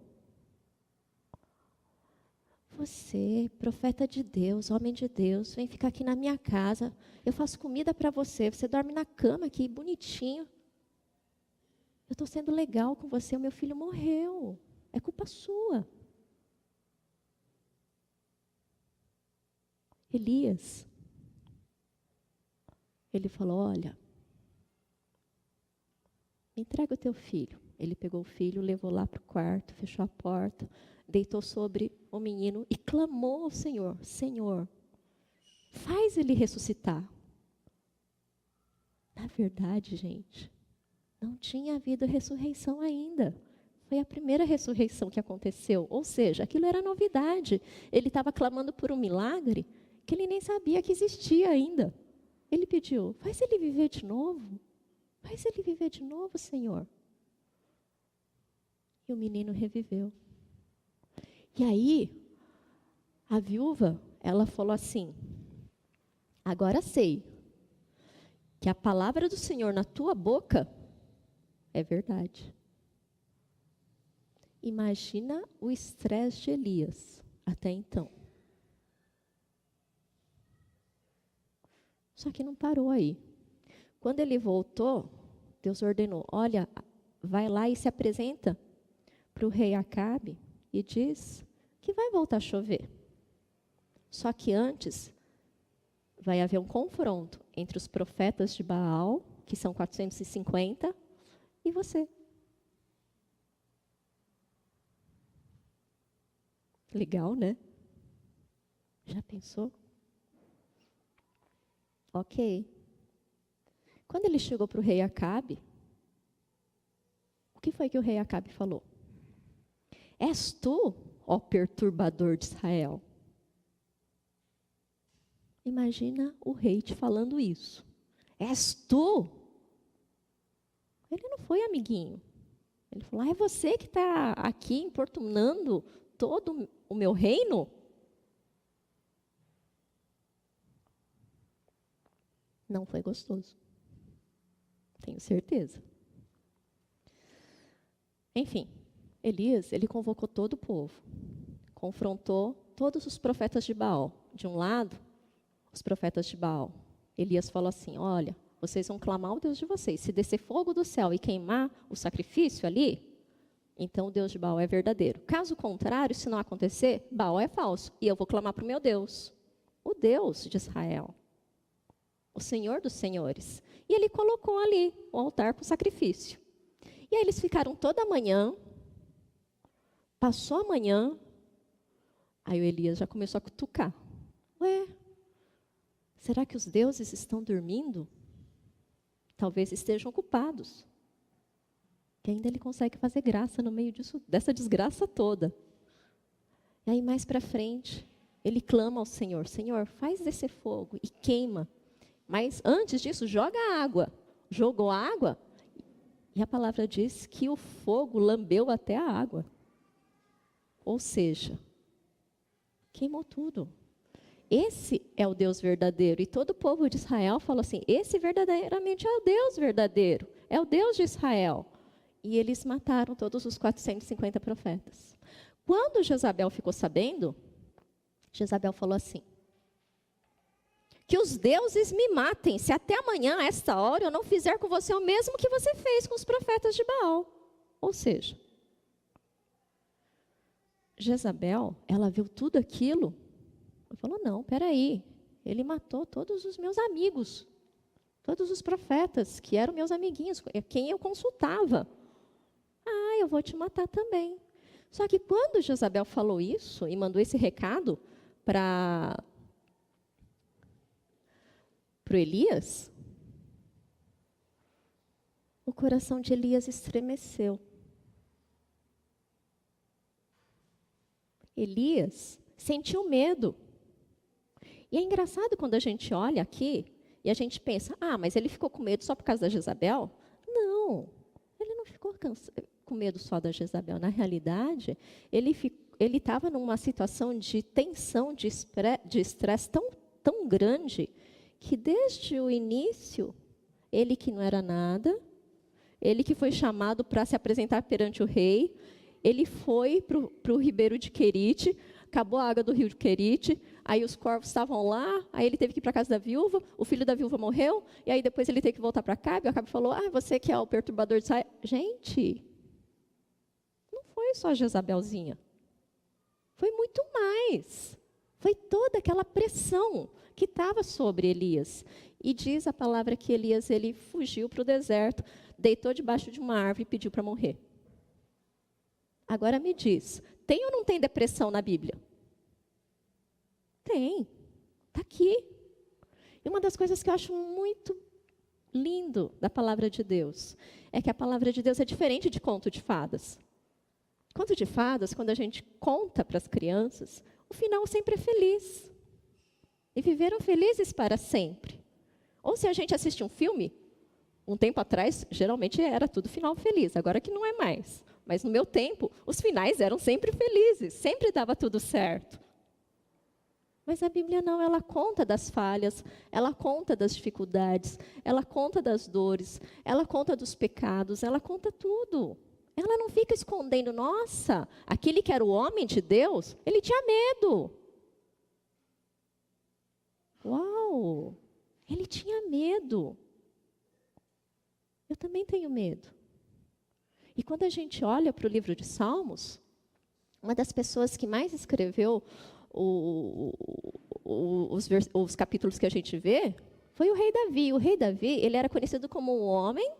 S1: você, profeta de Deus, homem de Deus, vem ficar aqui na minha casa, eu faço comida para você, você dorme na cama aqui, bonitinho. Eu estou sendo legal com você, o meu filho morreu, é culpa sua. Elias, ele falou, olha, me entrega o teu filho. Ele pegou o filho, levou lá para o quarto, fechou a porta, deitou sobre o menino e clamou ao Senhor, Senhor, faz ele ressuscitar. Na verdade, gente, não tinha havido ressurreição ainda. Foi a primeira ressurreição que aconteceu. Ou seja, aquilo era novidade. Ele estava clamando por um milagre que ele nem sabia que existia ainda. Ele pediu, faz ele viver de novo. Faz ele viver de novo, Senhor. E o menino reviveu. E aí, a viúva, ela falou assim, agora sei que a palavra do Senhor na tua boca é verdade. Imagina o estresse de Elias até então. Só que não parou aí. Quando ele voltou, Deus ordenou, olha, vai lá e se apresenta para o rei Acabe e diz que vai voltar a chover. Só que antes, vai haver um confronto entre os profetas de Baal, que são 450, e você. Legal, né? Já pensou? Ok. Quando ele chegou para o rei Acabe, o que foi que o rei Acabe falou? És tu, ó perturbador de Israel? Imagina o rei te falando isso. És tu? Ele não foi amiguinho. Ele falou, é você que está aqui importunando todo o meu reino? Não foi gostoso. Tenho certeza. Enfim, Elias, ele convocou todo o povo. Confrontou todos os profetas de Baal. De um lado, os profetas de Baal. Elias falou assim, olha, vocês vão clamar ao Deus de vocês. Se descer fogo do céu e queimar o sacrifício ali, então o Deus de Baal é verdadeiro. Caso contrário, se não acontecer, Baal é falso. E eu vou clamar para o meu Deus, o Deus de Israel, o Senhor dos senhores. E ele colocou ali o altar para o sacrifício. E aí eles ficaram toda a manhã, passou a manhã, aí o Elias já começou a cutucar. Ué, será que os deuses estão dormindo? Talvez estejam ocupados. E ainda ele consegue fazer graça no meio dessa desgraça toda. E aí mais para frente, ele clama ao Senhor, Senhor, faz descer fogo e queima. Mas antes disso, joga água. Jogou água, e a palavra diz que o fogo lambeu até a água. Ou seja, queimou tudo. Esse é o Deus verdadeiro. E todo o povo de Israel falou assim, esse verdadeiramente é o Deus verdadeiro. É o Deus de Israel. E eles mataram todos os 450 profetas. Quando Jezabel ficou sabendo, Jezabel falou assim, que os deuses me matem, se até amanhã, a esta hora, eu não fizer com você o mesmo que você fez com os profetas de Baal. Ou seja, Jezabel, ela viu tudo aquilo e falou, não, peraí, ele matou todos os meus amigos, todos os profetas, que eram meus amiguinhos, quem eu consultava. eu vou te matar também. Só que quando Jezabel falou isso e mandou esse recado para o Elias, o coração de Elias estremeceu. Elias sentiu medo. E é engraçado quando a gente olha aqui e a gente pensa, mas ele ficou com medo só por causa da Jezabel? Não, ele não ficou com medo só da Jezabel. Na realidade, ele estava numa situação de tensão, de estresse tão grande, que desde o início, ele que não era nada, ele que foi chamado para se apresentar perante o rei, ele foi para o ribeiro de Querite, acabou a água do rio de Querite, aí os corvos estavam lá, aí ele teve que ir para a casa da viúva, o filho da viúva morreu, e aí depois ele teve que voltar para Acabe, e o Acabe falou, você que é o perturbador de Israel. Gente, não foi só Jezabelzinha, foi muito mais. Foi toda aquela pressão que estava sobre Elias. E diz a palavra que Elias ele fugiu para o deserto, deitou debaixo de uma árvore e pediu para morrer. Agora me diz, tem ou não tem depressão na Bíblia? Tem, está aqui. E uma das coisas que eu acho muito lindo da palavra de Deus, é que a palavra de Deus é diferente de conto de fadas. Conto de fadas, quando a gente conta para as crianças, o final sempre é feliz. E viveram felizes para sempre. Ou se a gente assiste um filme, um tempo atrás, geralmente era tudo final feliz, agora que não é mais. Mas no meu tempo, os finais eram sempre felizes, sempre dava tudo certo. Mas a Bíblia não, ela conta das falhas, ela conta das dificuldades, ela conta das dores, ela conta dos pecados, ela conta tudo. Ela não fica escondendo, nossa, aquele que era o homem de Deus, ele tinha medo. Uau, ele tinha medo. Eu também tenho medo. E quando a gente olha para o livro de Salmos, uma das pessoas que mais escreveu os capítulos que a gente vê, foi o rei Davi. O rei Davi, ele era conhecido como um homem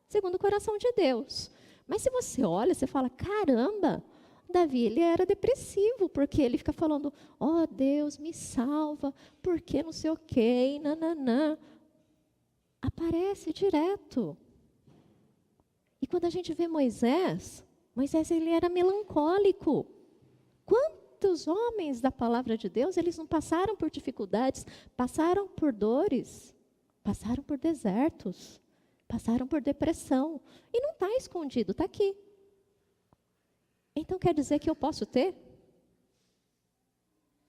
S1: segundo o coração de Deus. Mas se você olha, você fala, caramba, Davi, ele era depressivo, porque ele fica falando, Deus, me salva, porque não sei o quê, nananã. Aparece direto. E quando a gente vê Moisés ele era melancólico. Quantos homens da palavra de Deus, eles não passaram por dificuldades, passaram por dores, passaram por desertos, passaram por depressão. E não está escondido, está aqui. Então quer dizer que eu posso ter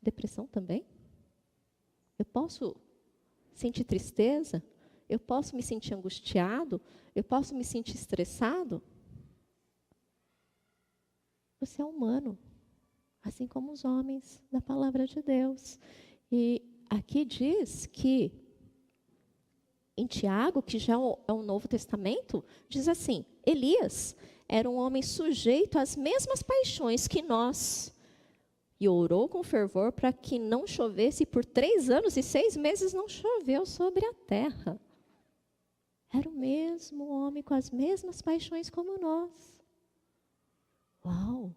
S1: depressão também? Eu posso sentir tristeza? Eu posso me sentir angustiado? Eu posso me sentir estressado? Você é humano, assim como os homens da palavra de Deus. E aqui diz que, em Tiago, que já é o Novo Testamento, diz assim, Elias era um homem sujeito às mesmas paixões que nós, e orou com fervor para que não chovesse, e por 3 anos e 6 meses não choveu sobre a terra. Era o mesmo homem com as mesmas paixões como nós. Uau!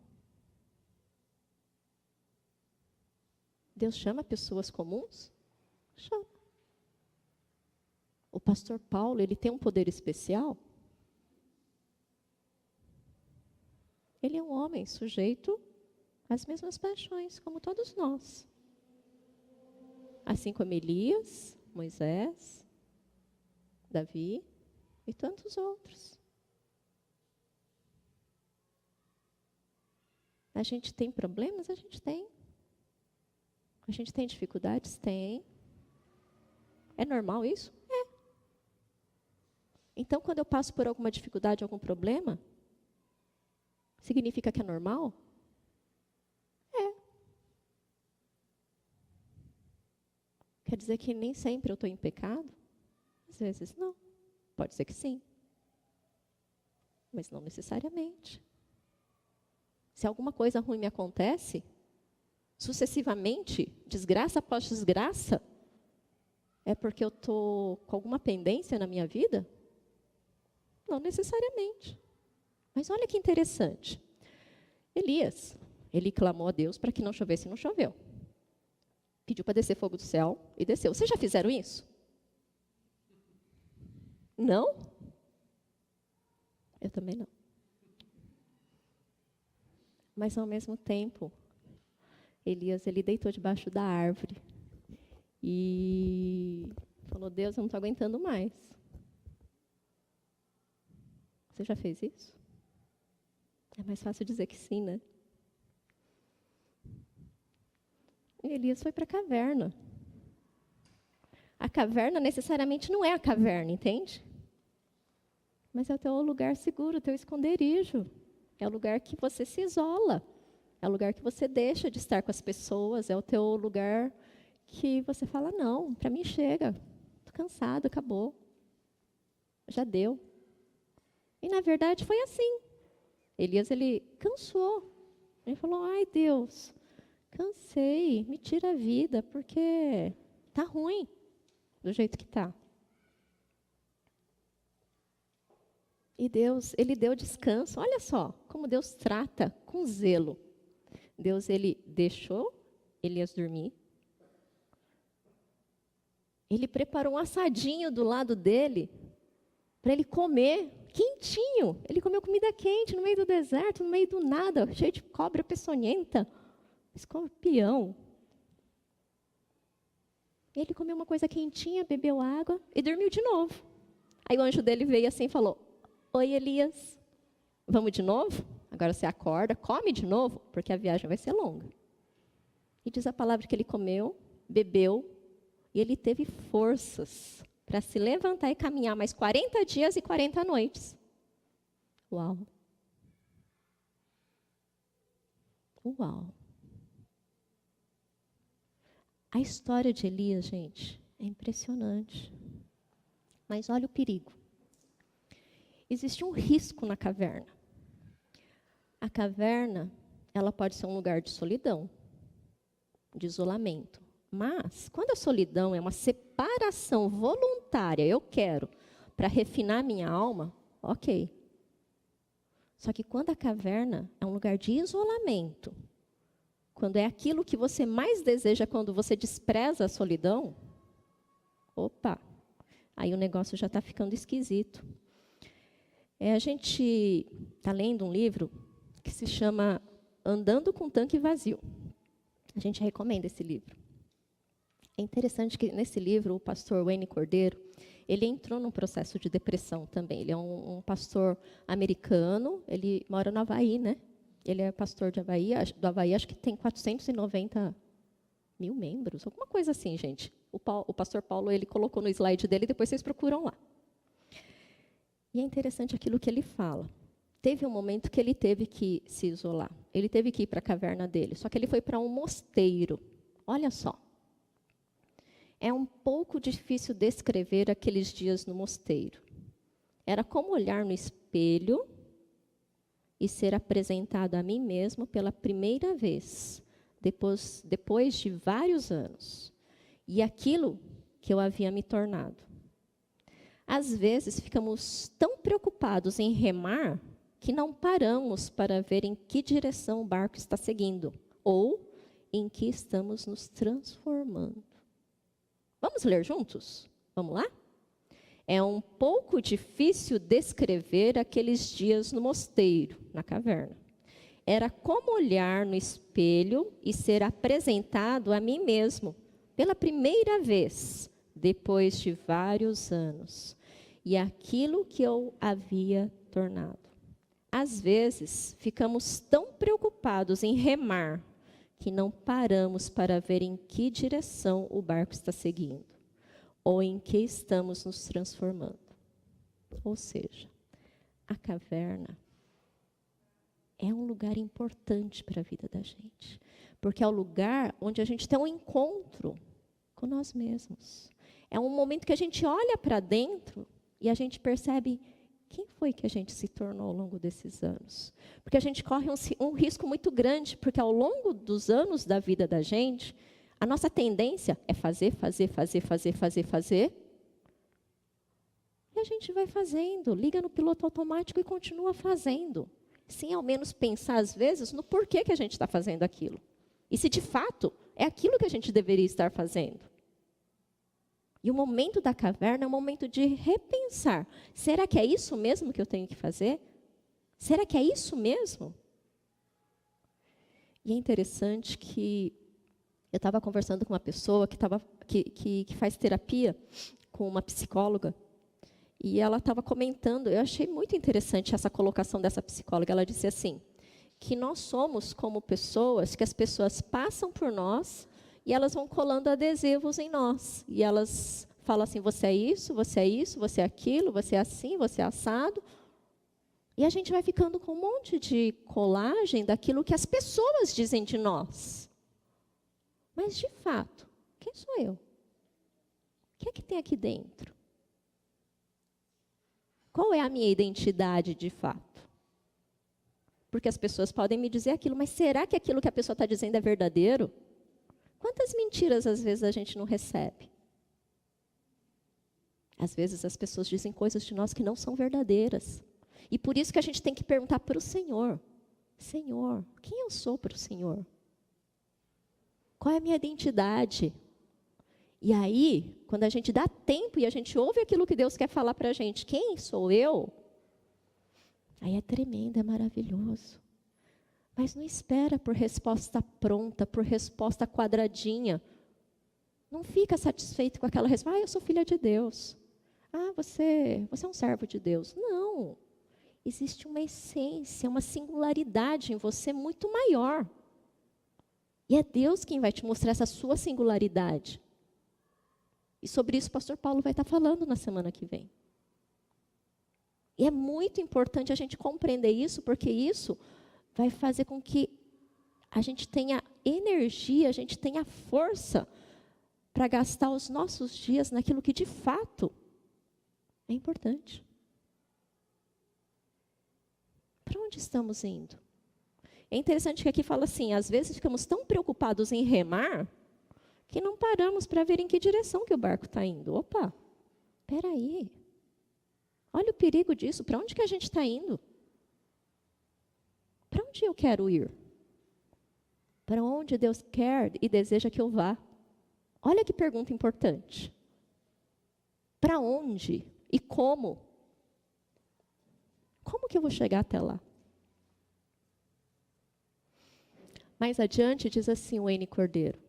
S1: Deus chama pessoas comuns? Chama. O pastor Paulo, ele tem um poder especial? Ele é um homem sujeito às mesmas paixões, como todos nós. Assim como Elias, Moisés, Davi e tantos outros. A gente tem problemas? A gente tem. A gente tem dificuldades? Tem. É normal isso? É. Então, quando eu passo por alguma dificuldade, algum problema, significa que é normal? É. Quer dizer que nem sempre eu estou em pecado? Às vezes não. Pode ser que sim. Mas não necessariamente. Se alguma coisa ruim me acontece, sucessivamente, desgraça após desgraça, é porque eu estou com alguma pendência na minha vida? Não necessariamente. Mas olha que interessante. Elias, ele clamou a Deus para que não chovesse e não choveu. Pediu para descer fogo do céu e desceu. Vocês já fizeram isso? Não? Eu também não. Mas, ao mesmo tempo, Elias, ele deitou debaixo da árvore e falou, Deus, eu não estou aguentando mais. Você já fez isso? É mais fácil dizer que sim, né? E Elias foi para a caverna. A caverna necessariamente não é a caverna, entende? Mas é o teu lugar seguro, o teu esconderijo. É o lugar que você se isola. É o lugar que você deixa de estar com as pessoas. É o teu lugar que você fala, não, para mim chega. Estou cansado, acabou. Já deu. E, na verdade, foi assim. Elias, ele cansou. Ele falou, ai, Deus, cansei, me tira a vida, porque está ruim do jeito que está. E Deus, ele deu descanso. Olha só como Deus trata com zelo. Deus, ele deixou Elias dormir. Ele preparou um assadinho do lado dele para ele comer quentinho. Ele comeu comida quente no meio do deserto, no meio do nada, cheio de cobra peçonhenta, escorpião. Ele comeu uma coisa quentinha, bebeu água e dormiu de novo. Aí o anjo dele veio assim e falou, oi, Elias, vamos de novo? Agora você acorda, come de novo, porque a viagem vai ser longa. E diz a palavra que ele comeu, bebeu, e ele teve forças para se levantar e caminhar mais 40 dias e 40 noites. Uau! Uau! A história de Elias, gente, é impressionante. Mas olha o perigo. Existe um risco na caverna. A caverna, ela pode ser um lugar de solidão, de isolamento. Mas, quando a solidão é uma separação voluntária, eu quero, para refinar minha alma, ok. Só que quando a caverna é um lugar de isolamento, quando é aquilo que você mais deseja quando você despreza a solidão, opa, aí o negócio já está ficando esquisito. A gente está lendo um livro que se chama Andando com Tanque Vazio. A gente recomenda esse livro. É interessante que nesse livro o pastor Wayne Cordeiro, ele entrou num processo de depressão também. Ele é um pastor americano, ele mora no Havaí, né? Ele é pastor de Havaí, do Havaí, acho que tem 490 mil membros, alguma coisa assim, gente. O pastor Paulo, ele colocou no slide dele, depois vocês procuram lá. E é interessante aquilo que ele fala. Teve um momento que ele teve que se isolar. Ele teve que ir para a caverna dele, só que ele foi para um mosteiro. Olha só. É um pouco difícil descrever aqueles dias no mosteiro. Era como olhar no espelho e ser apresentado a mim mesmo pela primeira vez, depois de vários anos. E aquilo que eu havia me tornado. Às vezes, ficamos tão preocupados em remar que não paramos para ver em que direção o barco está seguindo ou em que estamos nos transformando. Vamos ler juntos? Vamos lá? É um pouco difícil descrever aqueles dias no mosteiro, na caverna. Era como olhar no espelho e ser apresentado a mim mesmo, pela primeira vez, depois de vários anos. E aquilo que eu havia tornado. Às vezes, ficamos tão preocupados em remar, que não paramos para ver em que direção o barco está seguindo, ou em que estamos nos transformando. Ou seja, a caverna é um lugar importante para a vida da gente, porque é o lugar onde a gente tem um encontro com nós mesmos. É um momento que a gente olha para dentro e a gente percebe quem foi que a gente se tornou ao longo desses anos. Porque a gente corre um risco muito grande, porque ao longo dos anos da vida da gente, a nossa tendência é fazer. E a gente vai fazendo, liga no piloto automático e continua fazendo. Sem ao menos pensar, às vezes, no porquê que a gente está fazendo aquilo. E se de fato é aquilo que a gente deveria estar fazendo. E o momento da caverna é um momento de repensar. Será que é isso mesmo que eu tenho que fazer? Será que é isso mesmo? E é interessante que eu estava conversando com uma pessoa que faz terapia com uma psicóloga. E ela estava comentando, eu achei muito interessante essa colocação dessa psicóloga. Ela disse assim, que nós somos como pessoas, que as pessoas passam por nós e elas vão colando adesivos em nós. E elas falam assim, você é isso, você é isso, você é aquilo, você é assim, você é assado. E a gente vai ficando com um monte de colagem daquilo que as pessoas dizem de nós. Mas, de fato, quem sou eu? O que é que tem aqui dentro? Qual é a minha identidade, de fato? Porque as pessoas podem me dizer aquilo, mas será que aquilo que a pessoa está dizendo é verdadeiro? Quantas mentiras, às vezes, a gente não recebe? Às vezes, as pessoas dizem coisas de nós que não são verdadeiras. E por isso que a gente tem que perguntar para o Senhor. Senhor, quem eu sou para o Senhor? Qual é a minha identidade? E aí, quando a gente dá tempo e a gente ouve aquilo que Deus quer falar para a gente, quem sou eu? Aí é tremendo, é maravilhoso. Mas não espera por resposta pronta, por resposta quadradinha. Não fica satisfeito com aquela resposta. Eu sou filha de Deus. Você é um servo de Deus. Não. Existe uma essência, uma singularidade em você muito maior. E é Deus quem vai te mostrar essa sua singularidade. E sobre isso o pastor Paulo vai estar falando na semana que vem. E é muito importante a gente compreender isso, porque isso vai fazer com que a gente tenha energia, a gente tenha força para gastar os nossos dias naquilo que de fato é importante. Para onde estamos indo? É interessante que aqui fala assim, às vezes ficamos tão preocupados em remar, que não paramos para ver em que direção que o barco está indo. Opa, espera aí. Olha o perigo disso, para onde que a gente está indo? Para onde eu quero ir? Para onde Deus quer e deseja que eu vá? Olha que pergunta importante. Para onde e como? Como que eu vou chegar até lá? Mais adiante diz assim o N. Cordeiro.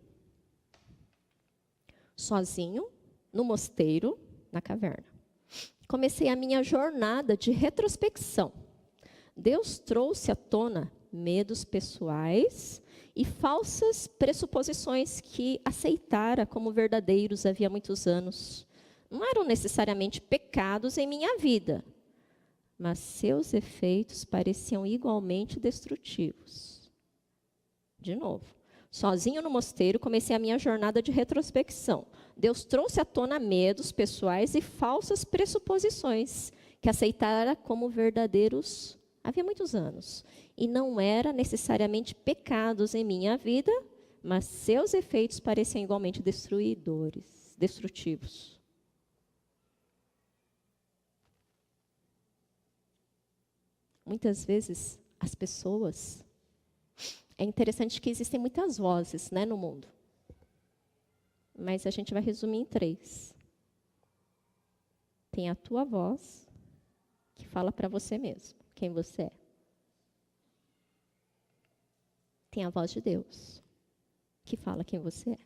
S1: Sozinho, no mosteiro, na caverna. Comecei a minha jornada de retrospecção. Deus trouxe à tona medos pessoais e falsas pressuposições que aceitara como verdadeiros havia muitos anos. Não eram necessariamente pecados em minha vida, mas seus efeitos pareciam igualmente destrutivos. De novo. Sozinho no mosteiro, comecei a minha jornada de retrospecção. Deus trouxe à tona medos pessoais e falsas pressuposições que aceitara como verdadeiros havia muitos anos. E não eram necessariamente pecados em minha vida, mas seus efeitos pareciam igualmente destrutivos. Muitas vezes, as pessoas... É interessante que existem muitas vozes, né, no mundo. Mas a gente vai resumir em 3. Tem a tua voz, que fala para você mesmo, quem você é. Tem a voz de Deus, que fala quem você é.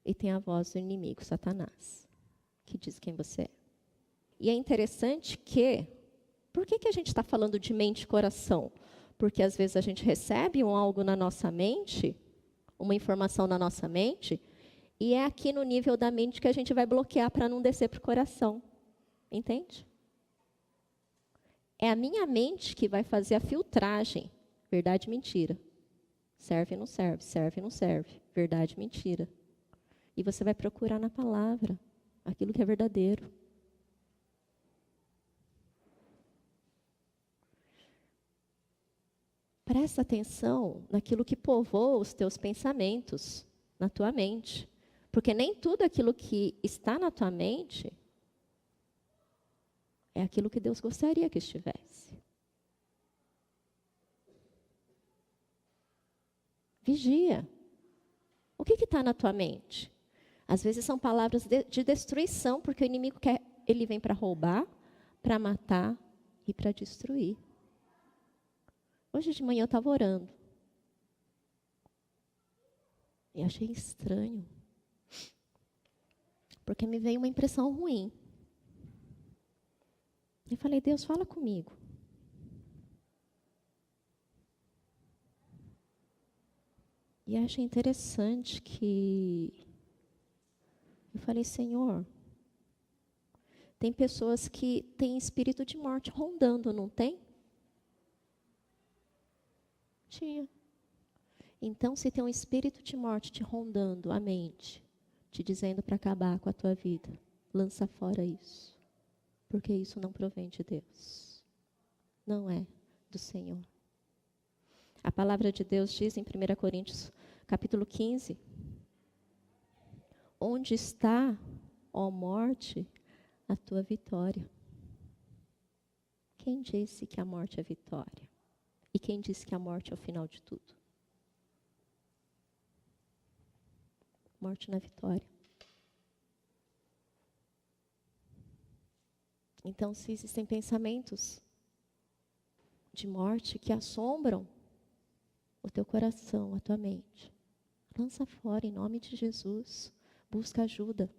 S1: E tem a voz do inimigo, Satanás, que diz quem você é. E é interessante que... Por que a gente está falando de mente e coração? Porque às vezes a gente recebe algo na nossa mente, uma informação na nossa mente, e é aqui no nível da mente que a gente vai bloquear para não descer para o coração. Entende? É a minha mente que vai fazer a filtragem. Verdade, mentira. Serve, não serve. Serve, não serve. Verdade, mentira. E você vai procurar na palavra aquilo que é verdadeiro. Presta atenção naquilo que povoa os teus pensamentos, na tua mente. Porque nem tudo aquilo que está na tua mente é aquilo que Deus gostaria que estivesse. Vigia. O que está na tua mente? Às vezes são palavras de destruição, porque o inimigo ele vem para roubar, para matar e para destruir. Hoje de manhã eu estava orando. E achei estranho. Porque me veio uma impressão ruim. E falei, Deus, fala comigo. E achei interessante que eu falei, Senhor, tem pessoas que têm espírito de morte rondando, não tem? Tinha. Então, se tem um espírito de morte te rondando a mente, te dizendo para acabar com a tua vida, lança fora isso. Porque isso não provém de Deus. Não é do Senhor. A palavra de Deus diz em 1 Coríntios, capítulo 15, onde está, ó morte, a tua vitória? Quem disse que a morte é vitória? E quem disse que a morte é o final de tudo? Morte na vitória. Então, se existem pensamentos de morte que assombram o teu coração, a tua mente, lança fora em nome de Jesus. Busca ajuda.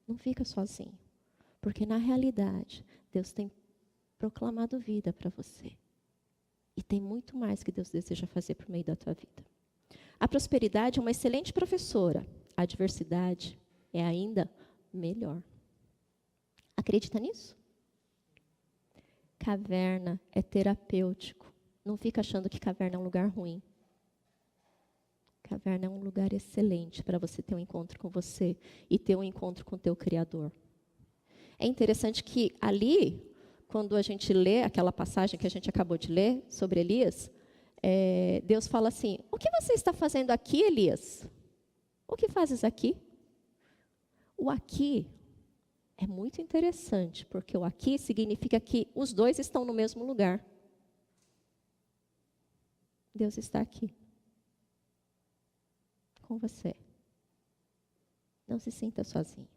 S1: Não fica sozinho. Porque na realidade, Deus tem proclamado vida para você. E tem muito mais que Deus deseja fazer por meio da tua vida. A prosperidade é uma excelente professora. A adversidade é ainda melhor. Acredita nisso? Caverna é terapêutico. Não fica achando que caverna é um lugar ruim. Caverna é um lugar excelente para você ter um encontro com você e ter um encontro com o teu Criador. É interessante que ali, quando a gente lê aquela passagem que a gente acabou de ler sobre Elias, Deus fala assim, o que você está fazendo aqui, Elias? O que fazes aqui? O aqui é muito interessante, porque o aqui significa que os dois estão no mesmo lugar. Deus está aqui. Com você. Não se sinta sozinho.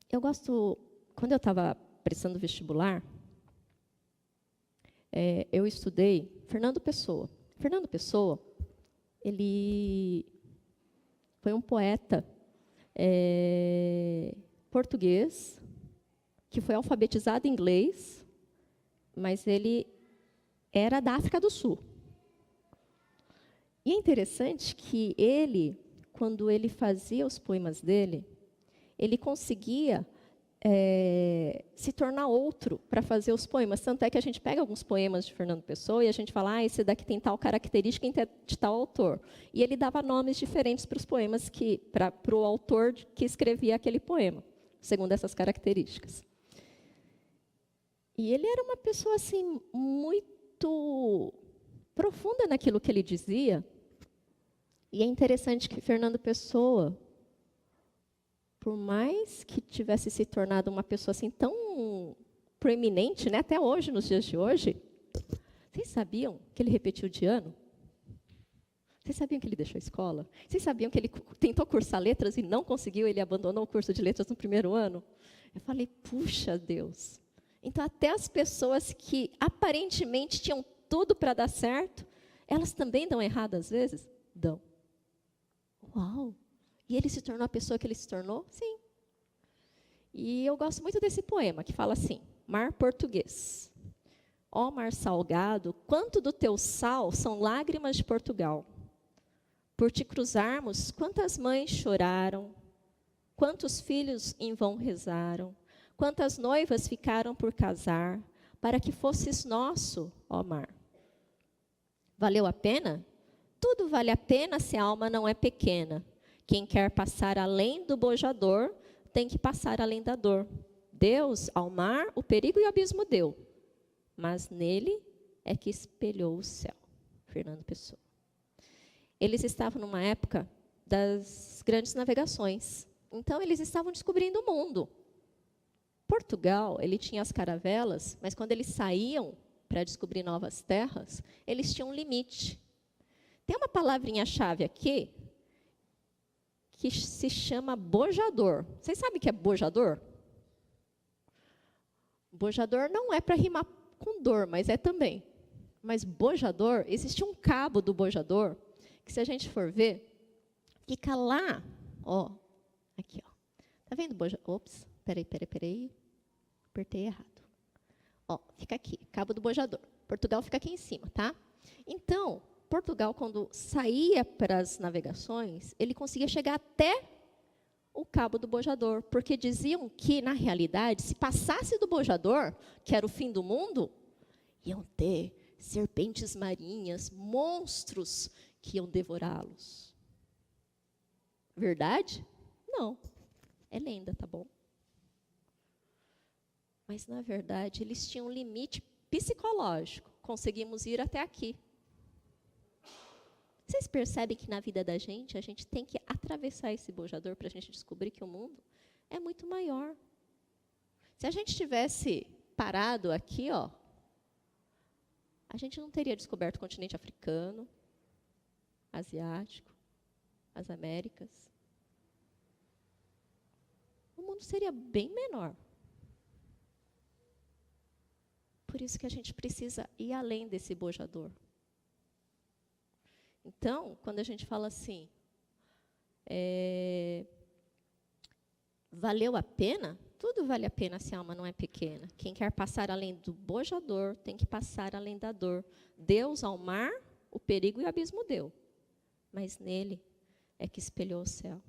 S1: Eu gosto, quando eu estava prestando vestibular, eu estudei Fernando Pessoa. Fernando Pessoa, ele foi um poeta português, que foi alfabetizado em inglês, mas ele era da África do Sul. E é interessante que ele, quando ele fazia os poemas dele, ele conseguia se tornar outro para fazer os poemas. Tanto é que a gente pega alguns poemas de Fernando Pessoa e a gente fala, esse daqui tem tal característica de tal autor. E ele dava nomes diferentes para os poemas, para o autor que escrevia aquele poema, segundo essas características. E ele era uma pessoa assim, muito profunda naquilo que ele dizia. E é interessante que Fernando Pessoa, por mais que tivesse se tornado uma pessoa assim tão proeminente, né, até hoje, nos dias de hoje, vocês sabiam que ele repetiu de ano? Vocês sabiam que ele deixou a escola? Vocês sabiam que ele tentou cursar letras e não conseguiu, ele abandonou o curso de letras no primeiro ano? Eu falei, puxa Deus. Então, até as pessoas que aparentemente tinham tudo para dar certo, elas também dão errado às vezes? Dão. Uau! E ele se tornou a pessoa que ele se tornou? Sim. E eu gosto muito desse poema, que fala assim, mar português. Ó mar salgado, quanto do teu sal são lágrimas de Portugal. Por te cruzarmos, quantas mães choraram, quantos filhos em vão rezaram, quantas noivas ficaram por casar, para que fosses nosso, ó mar. Valeu a pena? Tudo vale a pena se a alma não é pequena. Quem quer passar além do bojador, tem que passar além da dor. Deus, ao mar, o perigo e o abismo deu, mas nele é que espelhou o céu. Fernando Pessoa. Eles estavam numa época das grandes navegações. Então, eles estavam descobrindo o mundo. Portugal, ele tinha as caravelas, mas quando eles saíam para descobrir novas terras, eles tinham um limite. Tem uma palavrinha-chave aqui que se chama bojador. Vocês sabem o que é bojador? Bojador não é para rimar com dor, mas é também. Mas bojador, existe um cabo do bojador, que se a gente for ver, fica lá, ó, aqui, ó. Tá vendo bojador? Ops, peraí. Apertei errado. Ó, fica aqui, cabo do bojador. Portugal fica aqui em cima, tá? Então, Portugal, quando saía para as navegações, ele conseguia chegar até o cabo do bojador, porque diziam que, na realidade, se passasse do bojador, que era o fim do mundo, iam ter serpentes marinhas, monstros que iam devorá-los. Verdade? Não. É lenda, tá bom? Mas, na verdade, eles tinham um limite psicológico. Conseguimos ir até aqui. Vocês percebem que na vida da gente, a gente tem que atravessar esse bojador para a gente descobrir que o mundo é muito maior. Se a gente tivesse parado aqui, ó, a gente não teria descoberto o continente africano, asiático, as Américas. O mundo seria bem menor. Por isso que a gente precisa ir além desse bojador. Então, quando a gente fala assim, valeu a pena? Tudo vale a pena se a alma não é pequena. Quem quer passar além do bojador, tem que passar além da dor. Deus ao mar, o perigo e o abismo deu. Mas nele é que espelhou o céu.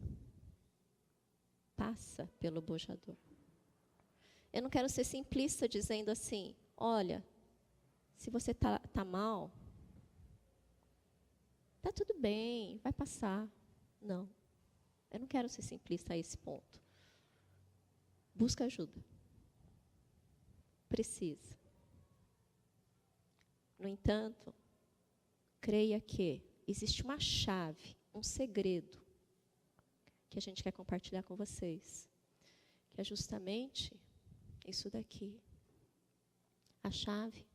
S1: Passa pelo bojador. Eu não quero ser simplista dizendo assim, olha, se você tá mal, tá tudo bem, vai passar. Não, eu não quero ser simplista a esse ponto. Busca ajuda. Precisa. No entanto, creia que existe uma chave, um segredo, que a gente quer compartilhar com vocês, que é justamente isso daqui. A chave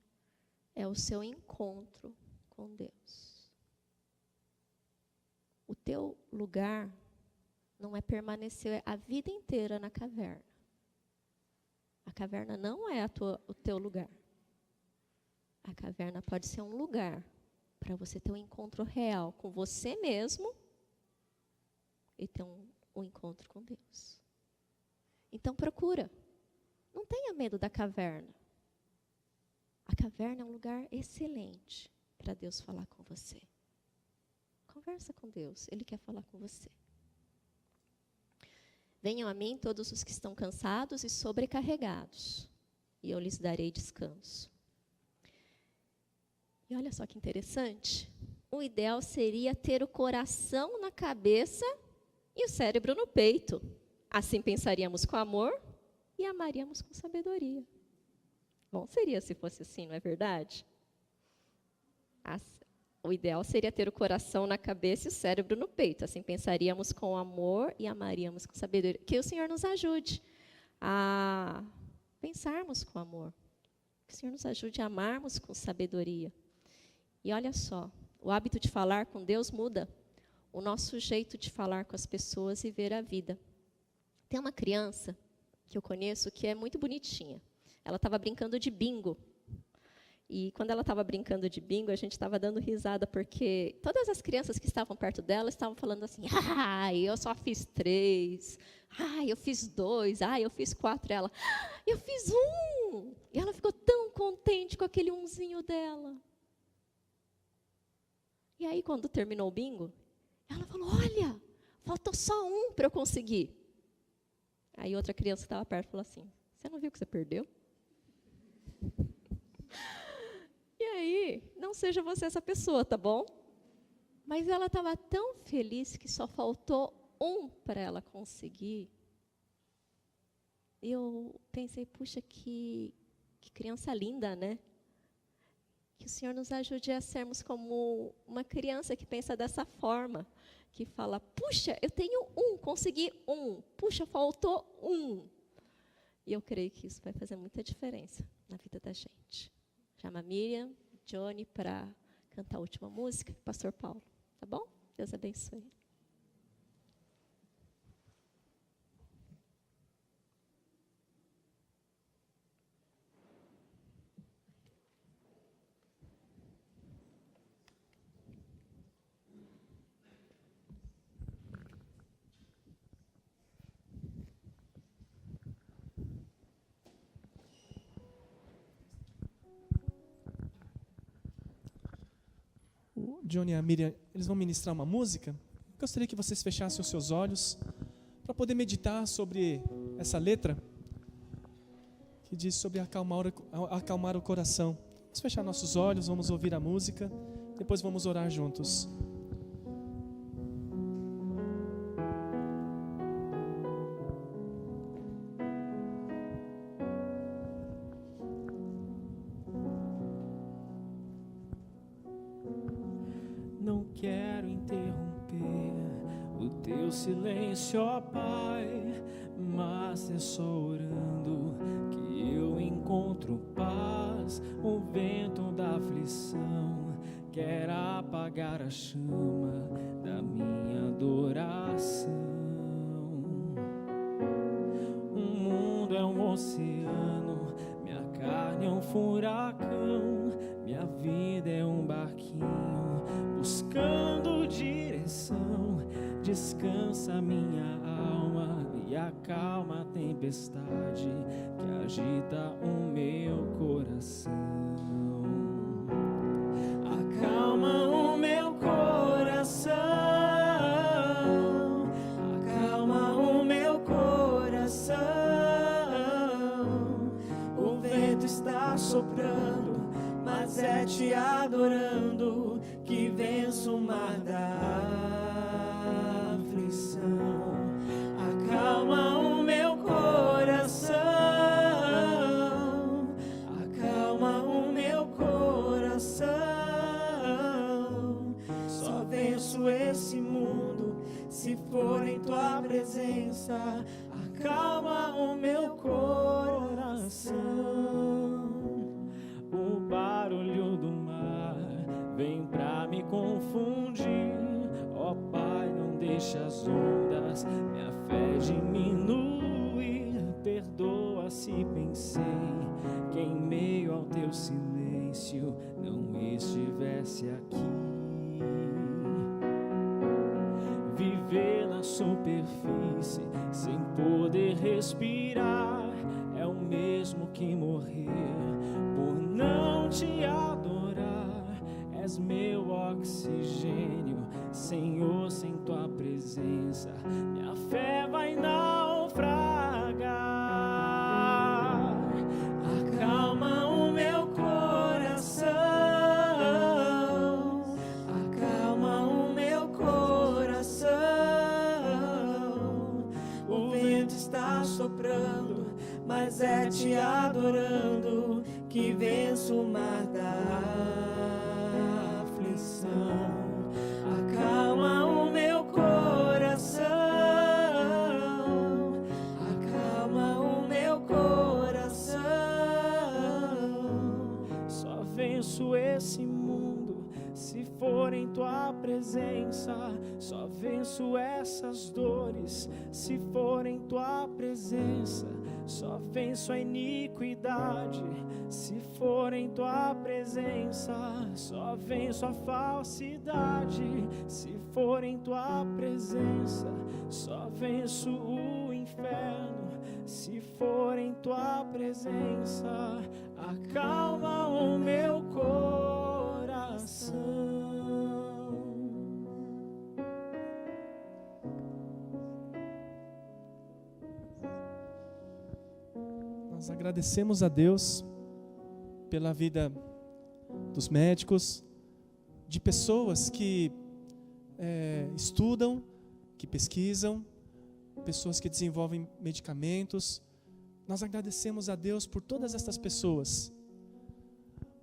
S1: é o seu encontro com Deus. O teu lugar não é permanecer a vida inteira na caverna. A caverna não é o teu lugar. A caverna pode ser um lugar para você ter um encontro real com você mesmo e ter um encontro com Deus. Então procura. Não tenha medo da caverna. A caverna é um lugar excelente para Deus falar com você. Conversa com Deus, Ele quer falar com você. Venham a mim todos os que estão cansados e sobrecarregados, e eu lhes darei descanso. E olha só que interessante. O ideal seria ter o coração na cabeça e o cérebro no peito. Assim pensaríamos com amor e amaríamos com sabedoria. Bom, seria se fosse assim, não é verdade? O ideal seria ter o coração na cabeça e o cérebro no peito. Assim pensaríamos com amor e amaríamos com sabedoria. Que o Senhor nos ajude a pensarmos com amor. Que o Senhor nos ajude a amarmos com sabedoria. E olha só, o hábito de falar com Deus muda o nosso jeito de falar com as pessoas e ver a vida. Tem uma criança que eu conheço que é muito bonitinha. Ela estava brincando de bingo. E quando ela estava brincando de bingo, a gente estava dando risada, porque todas as crianças que estavam perto dela estavam falando assim, eu só fiz 3, eu fiz 2, eu fiz 4. Ela, eu fiz 1. E ela ficou tão contente com aquele 1zinho dela. E aí, quando terminou o bingo, ela falou, olha, faltou só 1 para eu conseguir. Aí outra criança que estava perto falou assim, você não viu que você perdeu? E aí, não seja você essa pessoa, tá bom? Mas ela estava tão feliz que só faltou 1 para ela conseguir. E eu pensei, puxa, que criança linda, né? Que o Senhor nos ajude a sermos como uma criança que pensa dessa forma. Que fala, puxa, eu tenho 1, consegui 1. Puxa, faltou 1. E eu creio que isso vai fazer muita diferença na vida da gente. Chama a Miriam, Johnny para cantar a última música, Pastor Paulo. Tá bom? Deus abençoe.
S2: O Johnny e a Miriam, eles vão ministrar uma música. Gostaria que vocês fechassem os seus olhos para poder meditar sobre essa letra que diz sobre acalmar o coração. Vamos fechar nossos olhos, vamos ouvir a música, depois vamos orar juntos.
S3: Não quero interromper o teu silêncio, ó Pai, mas é só orando que eu encontro paz. O vento da aflição quer apagar a chama da minha adoração. O mundo é um oceano, minha carne é um furacão, minha vida é um barquinho buscando direção. Descansa minha alma e acalma a tempestade que agita o meu coração. Acalma o meu coração, acalma o meu coração. O vento está soprando, mas é te adorando que venço o mar da aflição. Acalma o meu coração, acalma o meu coração. Só venço esse mundo se for em tua presença. Acalma o meu coração. O barulho do mar vem pra me confundir. Ó Pai, não deixa as ondas minha fé diminuir. Perdoa se pensei que em meio ao teu silêncio não estivesse aqui. Viver na superfície sem poder respirar é o mesmo que morrer por não te adorar. És meu oxigênio, Senhor, sem tua presença minha fé vai naufragar. Acalma o meu coração, acalma o meu coração. O vento está soprando, mas é te adorando que venço o mar da aflição. Acalma o meu coração, acalma o meu coração. Só venço esse mundo se for em tua presença. Só venço essas dores se for em tua presença. Só venço a iniquidade se for em tua presença. Só venço a falsidade se for em tua presença. Só venço o inferno se for em tua presença. Acalma o meu coração.
S2: Nós agradecemos a Deus pela vida dos médicos, de pessoas que estudam, que pesquisam, pessoas que desenvolvem medicamentos. Nós agradecemos a Deus por todas essas pessoas.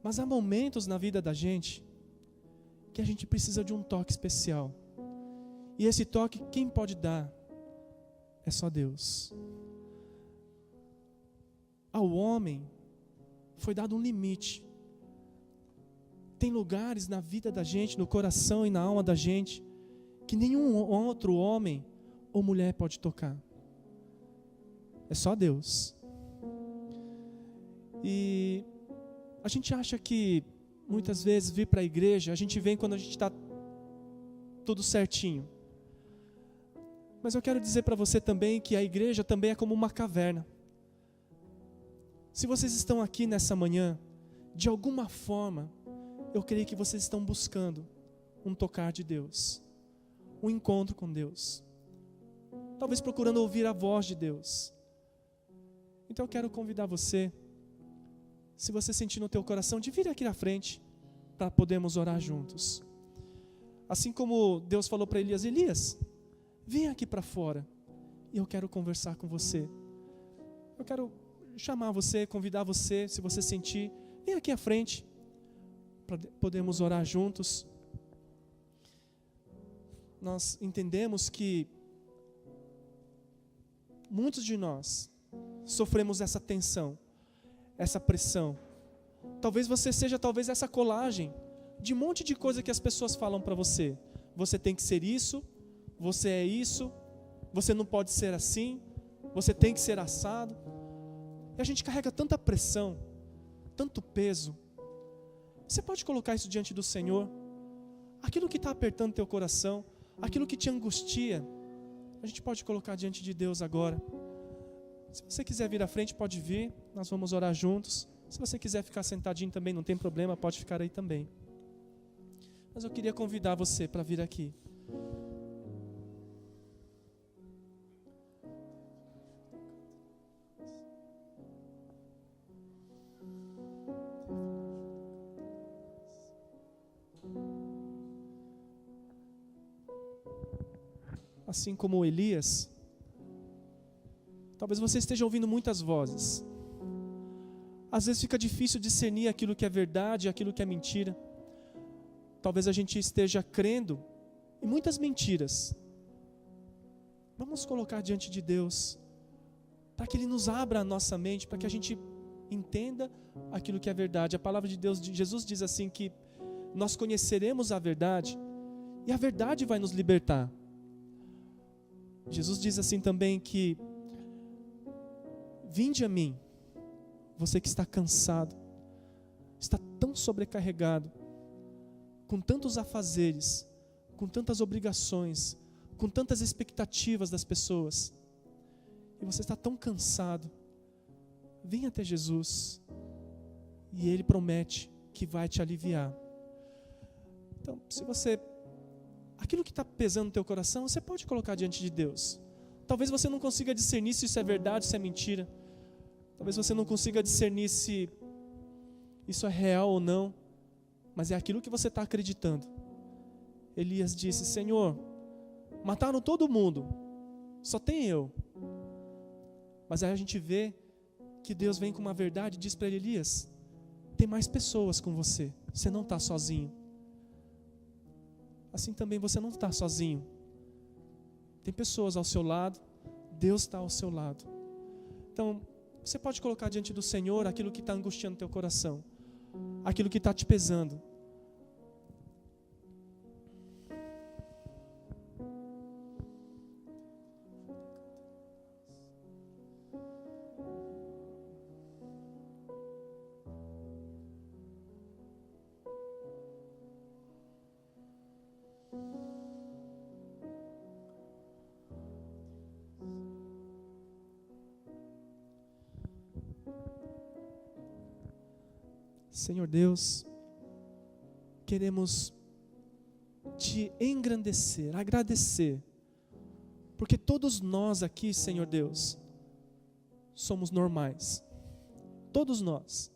S2: Mas há momentos na vida da gente que a gente precisa de um toque especial. E esse toque, quem pode dar? É só Deus. ao homem foi dado um limite. Tem lugares na vida da gente, no coração e na alma da gente, que nenhum outro homem ou mulher pode tocar. É só Deus. E a gente acha que muitas vezes vir para a igreja, a gente vem quando a gente está tudo certinho. Mas eu quero dizer para você também que a igreja também é como uma caverna. Se vocês estão aqui nessa manhã, de alguma forma, eu creio que vocês estão buscando um tocar de Deus, um encontro com Deus, talvez procurando ouvir a voz de Deus. Então eu quero convidar você, se você sentir no teu coração, de vir aqui na frente, para podermos orar juntos. Assim como Deus falou para Elias: Elias, vem aqui para fora, e eu quero conversar com você. Eu quero chamar você, convidar você, se você sentir, vem aqui à frente, para podermos orar juntos. Nós entendemos que muitos de nós sofremos essa tensão, essa pressão. Talvez você seja essa colagem de um monte de coisa que as pessoas falam para você. Você tem que ser isso, você é isso, você não pode ser assim, você tem que ser assado. E a gente carrega tanta pressão, tanto peso. Você pode colocar isso diante do Senhor. Aquilo que está apertando teu coração, aquilo que te angustia, a gente pode colocar diante de Deus agora. Se você quiser vir à frente, pode vir, nós vamos orar juntos. Se você quiser ficar sentadinho também, não tem problema, pode ficar aí também. Mas eu queria convidar você para vir aqui. Assim como Elias, talvez você esteja ouvindo muitas vozes. Às vezes fica difícil discernir aquilo que é verdade e aquilo que é mentira. Talvez a gente esteja crendo em muitas mentiras. Vamos colocar diante de Deus, para que Ele nos abra a nossa mente, para que a gente entenda aquilo que é verdade. A palavra de Deus, Jesus diz assim que nós conheceremos a verdade e a verdade vai nos libertar. Jesus diz assim também que: vinde a mim, você que está cansado, está tão sobrecarregado, com tantos afazeres, com tantas obrigações, com tantas expectativas das pessoas, e você está tão cansado, vem até Jesus, e Ele promete que vai te aliviar. Então, se você, aquilo que está pesando no teu coração, você pode colocar diante de Deus. Talvez você não consiga discernir se isso é verdade, se é mentira. Talvez você não consiga discernir se isso é real ou não, mas é aquilo que você está acreditando. Elias disse: Senhor, mataram todo mundo, só tem eu. Mas aí a gente vê que Deus vem com uma verdade e diz para Elias: tem mais pessoas com você, você não está sozinho. Assim também você não está sozinho. Tem pessoas ao seu lado, Deus está ao seu lado. Então, você pode colocar diante do Senhor aquilo que está angustiando teu coração, aquilo que está te pesando. Senhor Deus, queremos te engrandecer, agradecer, porque todos nós aqui, Senhor Deus, somos normais, todos nós.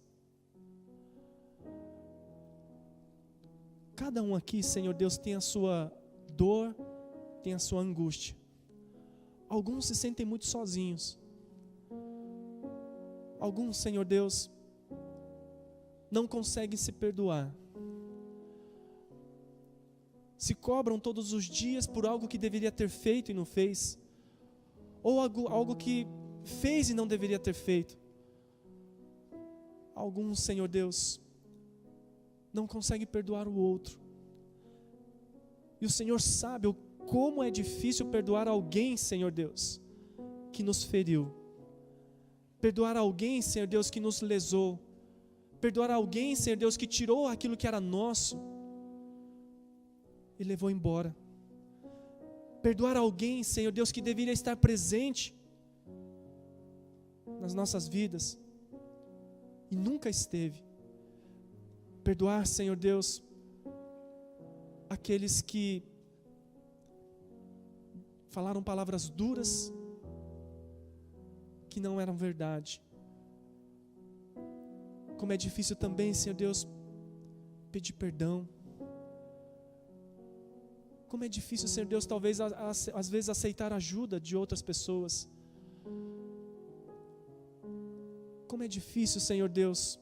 S2: Cada um aqui, Senhor Deus, tem a sua dor, tem a sua angústia. Alguns se sentem muito sozinhos. Alguns, Senhor Deus, não conseguem se perdoar. Se cobram todos os dias por algo que deveria ter feito e não fez. Ou algo que fez e não deveria ter feito. Alguns, Senhor Deus, não conseguem perdoar o outro. E o Senhor sabe como é difícil perdoar alguém, Senhor Deus, que nos feriu. Perdoar alguém, Senhor Deus, que nos lesou. Perdoar alguém, Senhor Deus, que tirou aquilo que era nosso e levou embora. Perdoar alguém, Senhor Deus, que deveria estar presente nas nossas vidas e nunca esteve. Perdoar, Senhor Deus, aqueles que falaram palavras duras que não eram verdade. Como é difícil também, Senhor Deus, pedir perdão. Como é difícil, Senhor Deus, talvez às vezes aceitar a ajuda de outras pessoas. Como é difícil, Senhor Deus,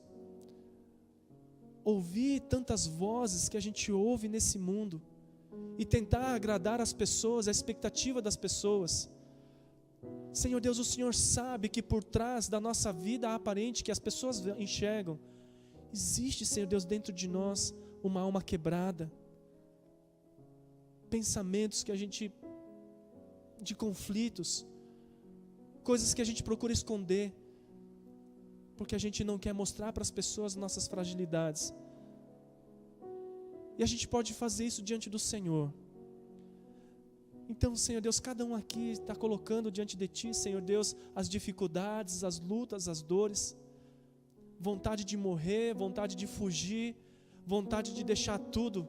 S2: ouvir tantas vozes que a gente ouve nesse mundo e tentar agradar as pessoas, a expectativa das pessoas. Senhor Deus, o Senhor sabe que por trás da nossa vida aparente, que as pessoas enxergam, existe, Senhor Deus, dentro de nós uma alma quebrada, pensamentos que a gente, de conflitos, coisas que a gente procura esconder, porque a gente não quer mostrar para as pessoas nossas fragilidades. E a gente pode fazer isso diante do Senhor. Então, Senhor Deus, cada um aqui está colocando diante de Ti, Senhor Deus, as dificuldades, as lutas, as dores, vontade de morrer, vontade de fugir, vontade de deixar tudo,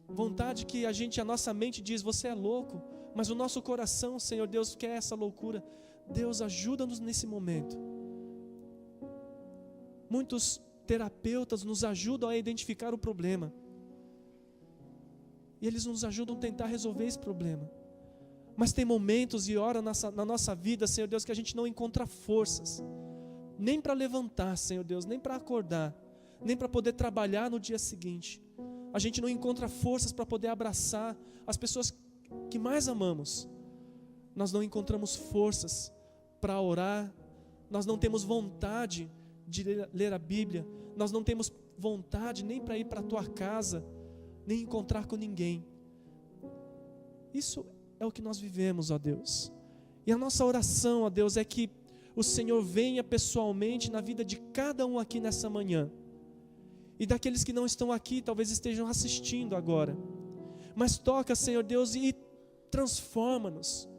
S2: vontade que a nossa mente diz, você é louco, mas o nosso coração, Senhor Deus, quer essa loucura. Deus, ajuda-nos nesse momento. Muitos terapeutas nos ajudam a identificar o problema, e eles nos ajudam a tentar resolver esse problema. Mas tem momentos e horas na nossa vida, Senhor Deus, que a gente não encontra forças, nem para levantar, Senhor Deus, nem para acordar, nem para poder trabalhar no dia seguinte. A gente não encontra forças para poder abraçar as pessoas que mais amamos. Nós não encontramos forças para orar, nós não temos vontade de ler a Bíblia, nós não temos vontade nem para ir para a tua casa, nem encontrar com ninguém. Isso é o que nós vivemos, ó Deus. E a nossa oração, ó Deus, é que o Senhor venha pessoalmente na vida de cada um aqui nessa manhã. E daqueles que não estão aqui, talvez estejam assistindo agora. Mas toca, Senhor Deus, e transforma-nos.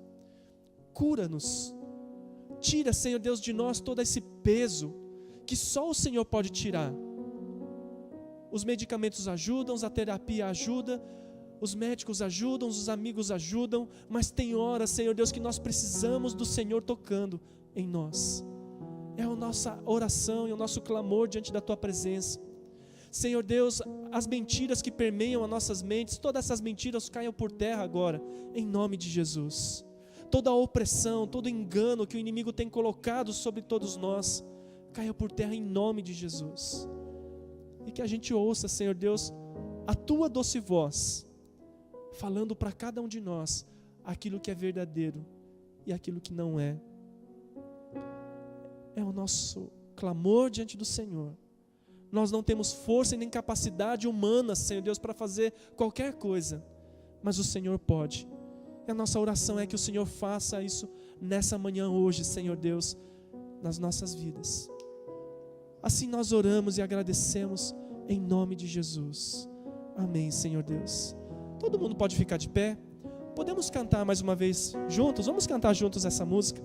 S2: Cura-nos. Tira, Senhor Deus, de nós todo esse peso que só o Senhor pode tirar. Os medicamentos ajudam, a terapia ajuda, os médicos ajudam, os amigos ajudam, mas tem horas, Senhor Deus, que nós precisamos do Senhor tocando em nós. É a nossa oração e o nosso clamor diante da Tua presença. Senhor Deus, as mentiras que permeiam as nossas mentes, todas essas mentiras caiam por terra agora, em nome de Jesus. Toda a opressão, todo engano que o inimigo tem colocado sobre todos nós, caia por terra em nome de Jesus. E que a gente ouça, Senhor Deus, a Tua doce voz, falando para cada um de nós aquilo que é verdadeiro e aquilo que não é. É o nosso clamor diante do Senhor. Nós não temos força e nem capacidade humana, Senhor Deus, para fazer qualquer coisa, mas o Senhor pode. E a nossa oração é que o Senhor faça isso nessa manhã hoje, Senhor Deus, nas nossas vidas. Assim nós oramos e agradecemos em nome de Jesus. Amém, Senhor Deus. Todo mundo pode ficar de pé? Podemos cantar mais uma vez juntos? Vamos cantar juntos essa música?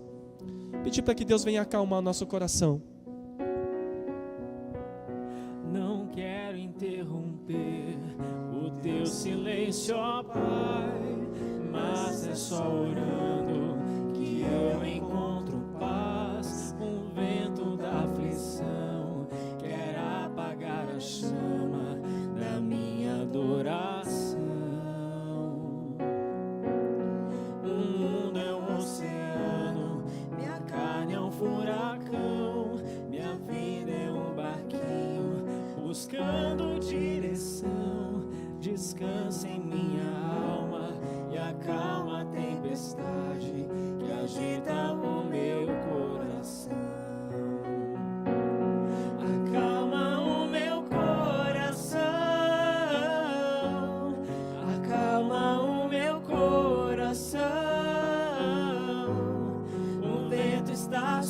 S2: Pedir para que Deus venha acalmar o nosso coração.
S3: Não quero interromper o Teu silêncio, ó Pai, mas é só orando que eu encontro paz. Um vento da aflição quer apagar a chama da minha adoração. O mundo é um oceano, minha carne é um furacão, minha vida é um barquinho buscando direção. Descansa em minha alma e acalma a tempestade.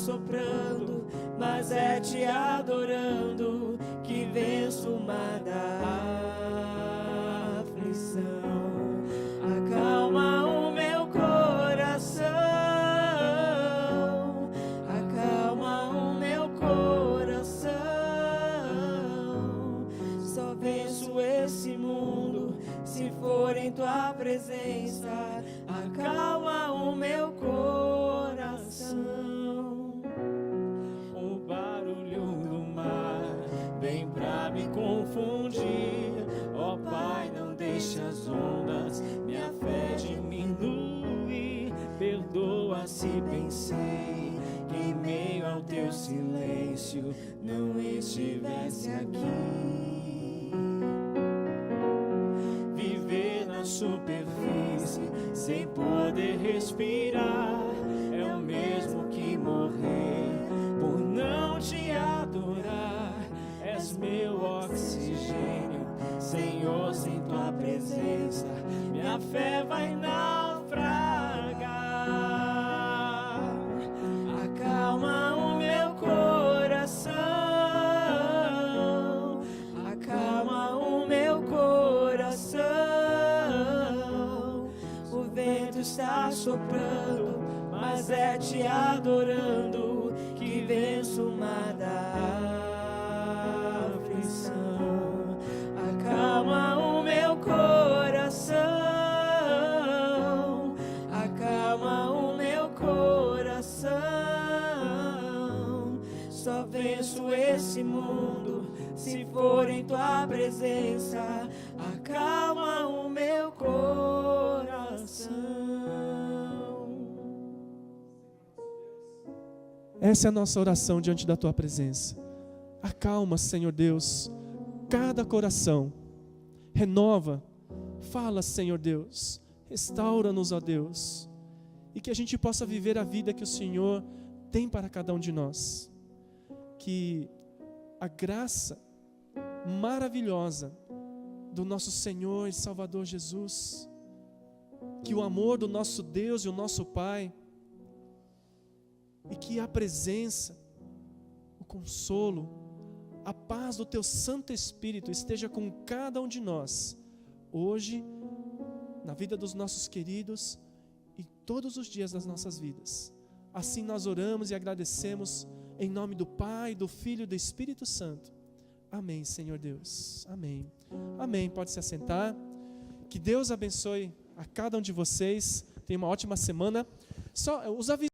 S3: soprando, mas é te adorando que venço o mar da aflição. Acalma o meu coração, acalma o meu coração. Só venço esse mundo se for em tua presença. Acalma o meu coração. O barulho do mar vem pra me confundir. Ó Pai, não deixe as ondas minha fé diminui. Perdoa se pensei que em meio ao teu silêncio não estivesse aqui. Viver na superfície sem poder respirar é o mesmo que morrer por não te adorar. És meu oxigênio, Senhor, sem tua presença minha fé vai naufragar. Acalma o meu coração, acalma o meu coração. O vento está soprando, mas é te adorando que venço o mar da aflição. Acalma o meu coração, acalma o meu coração. Só venço esse mundo se for em tua presença. Acalma o meu coração.
S2: Essa é a nossa oração diante da tua presença. Acalma, Senhor Deus, cada coração. Renova, fala, Senhor Deus, restaura-nos, ó Deus, e que a gente possa viver a vida que o Senhor tem para cada um de nós. Que a graça maravilhosa do nosso Senhor e Salvador Jesus, que o amor do nosso Deus e o nosso Pai, e que a presença, o consolo, a paz do Teu Santo Espírito esteja com cada um de nós, hoje, na vida dos nossos queridos e todos os dias das nossas vidas. Assim nós oramos e agradecemos em nome do Pai, do Filho e do Espírito Santo. Amém, Senhor Deus. Amém. Amém. Pode se assentar. Que Deus abençoe a cada um de vocês. Tenha uma ótima semana. Só os avisos.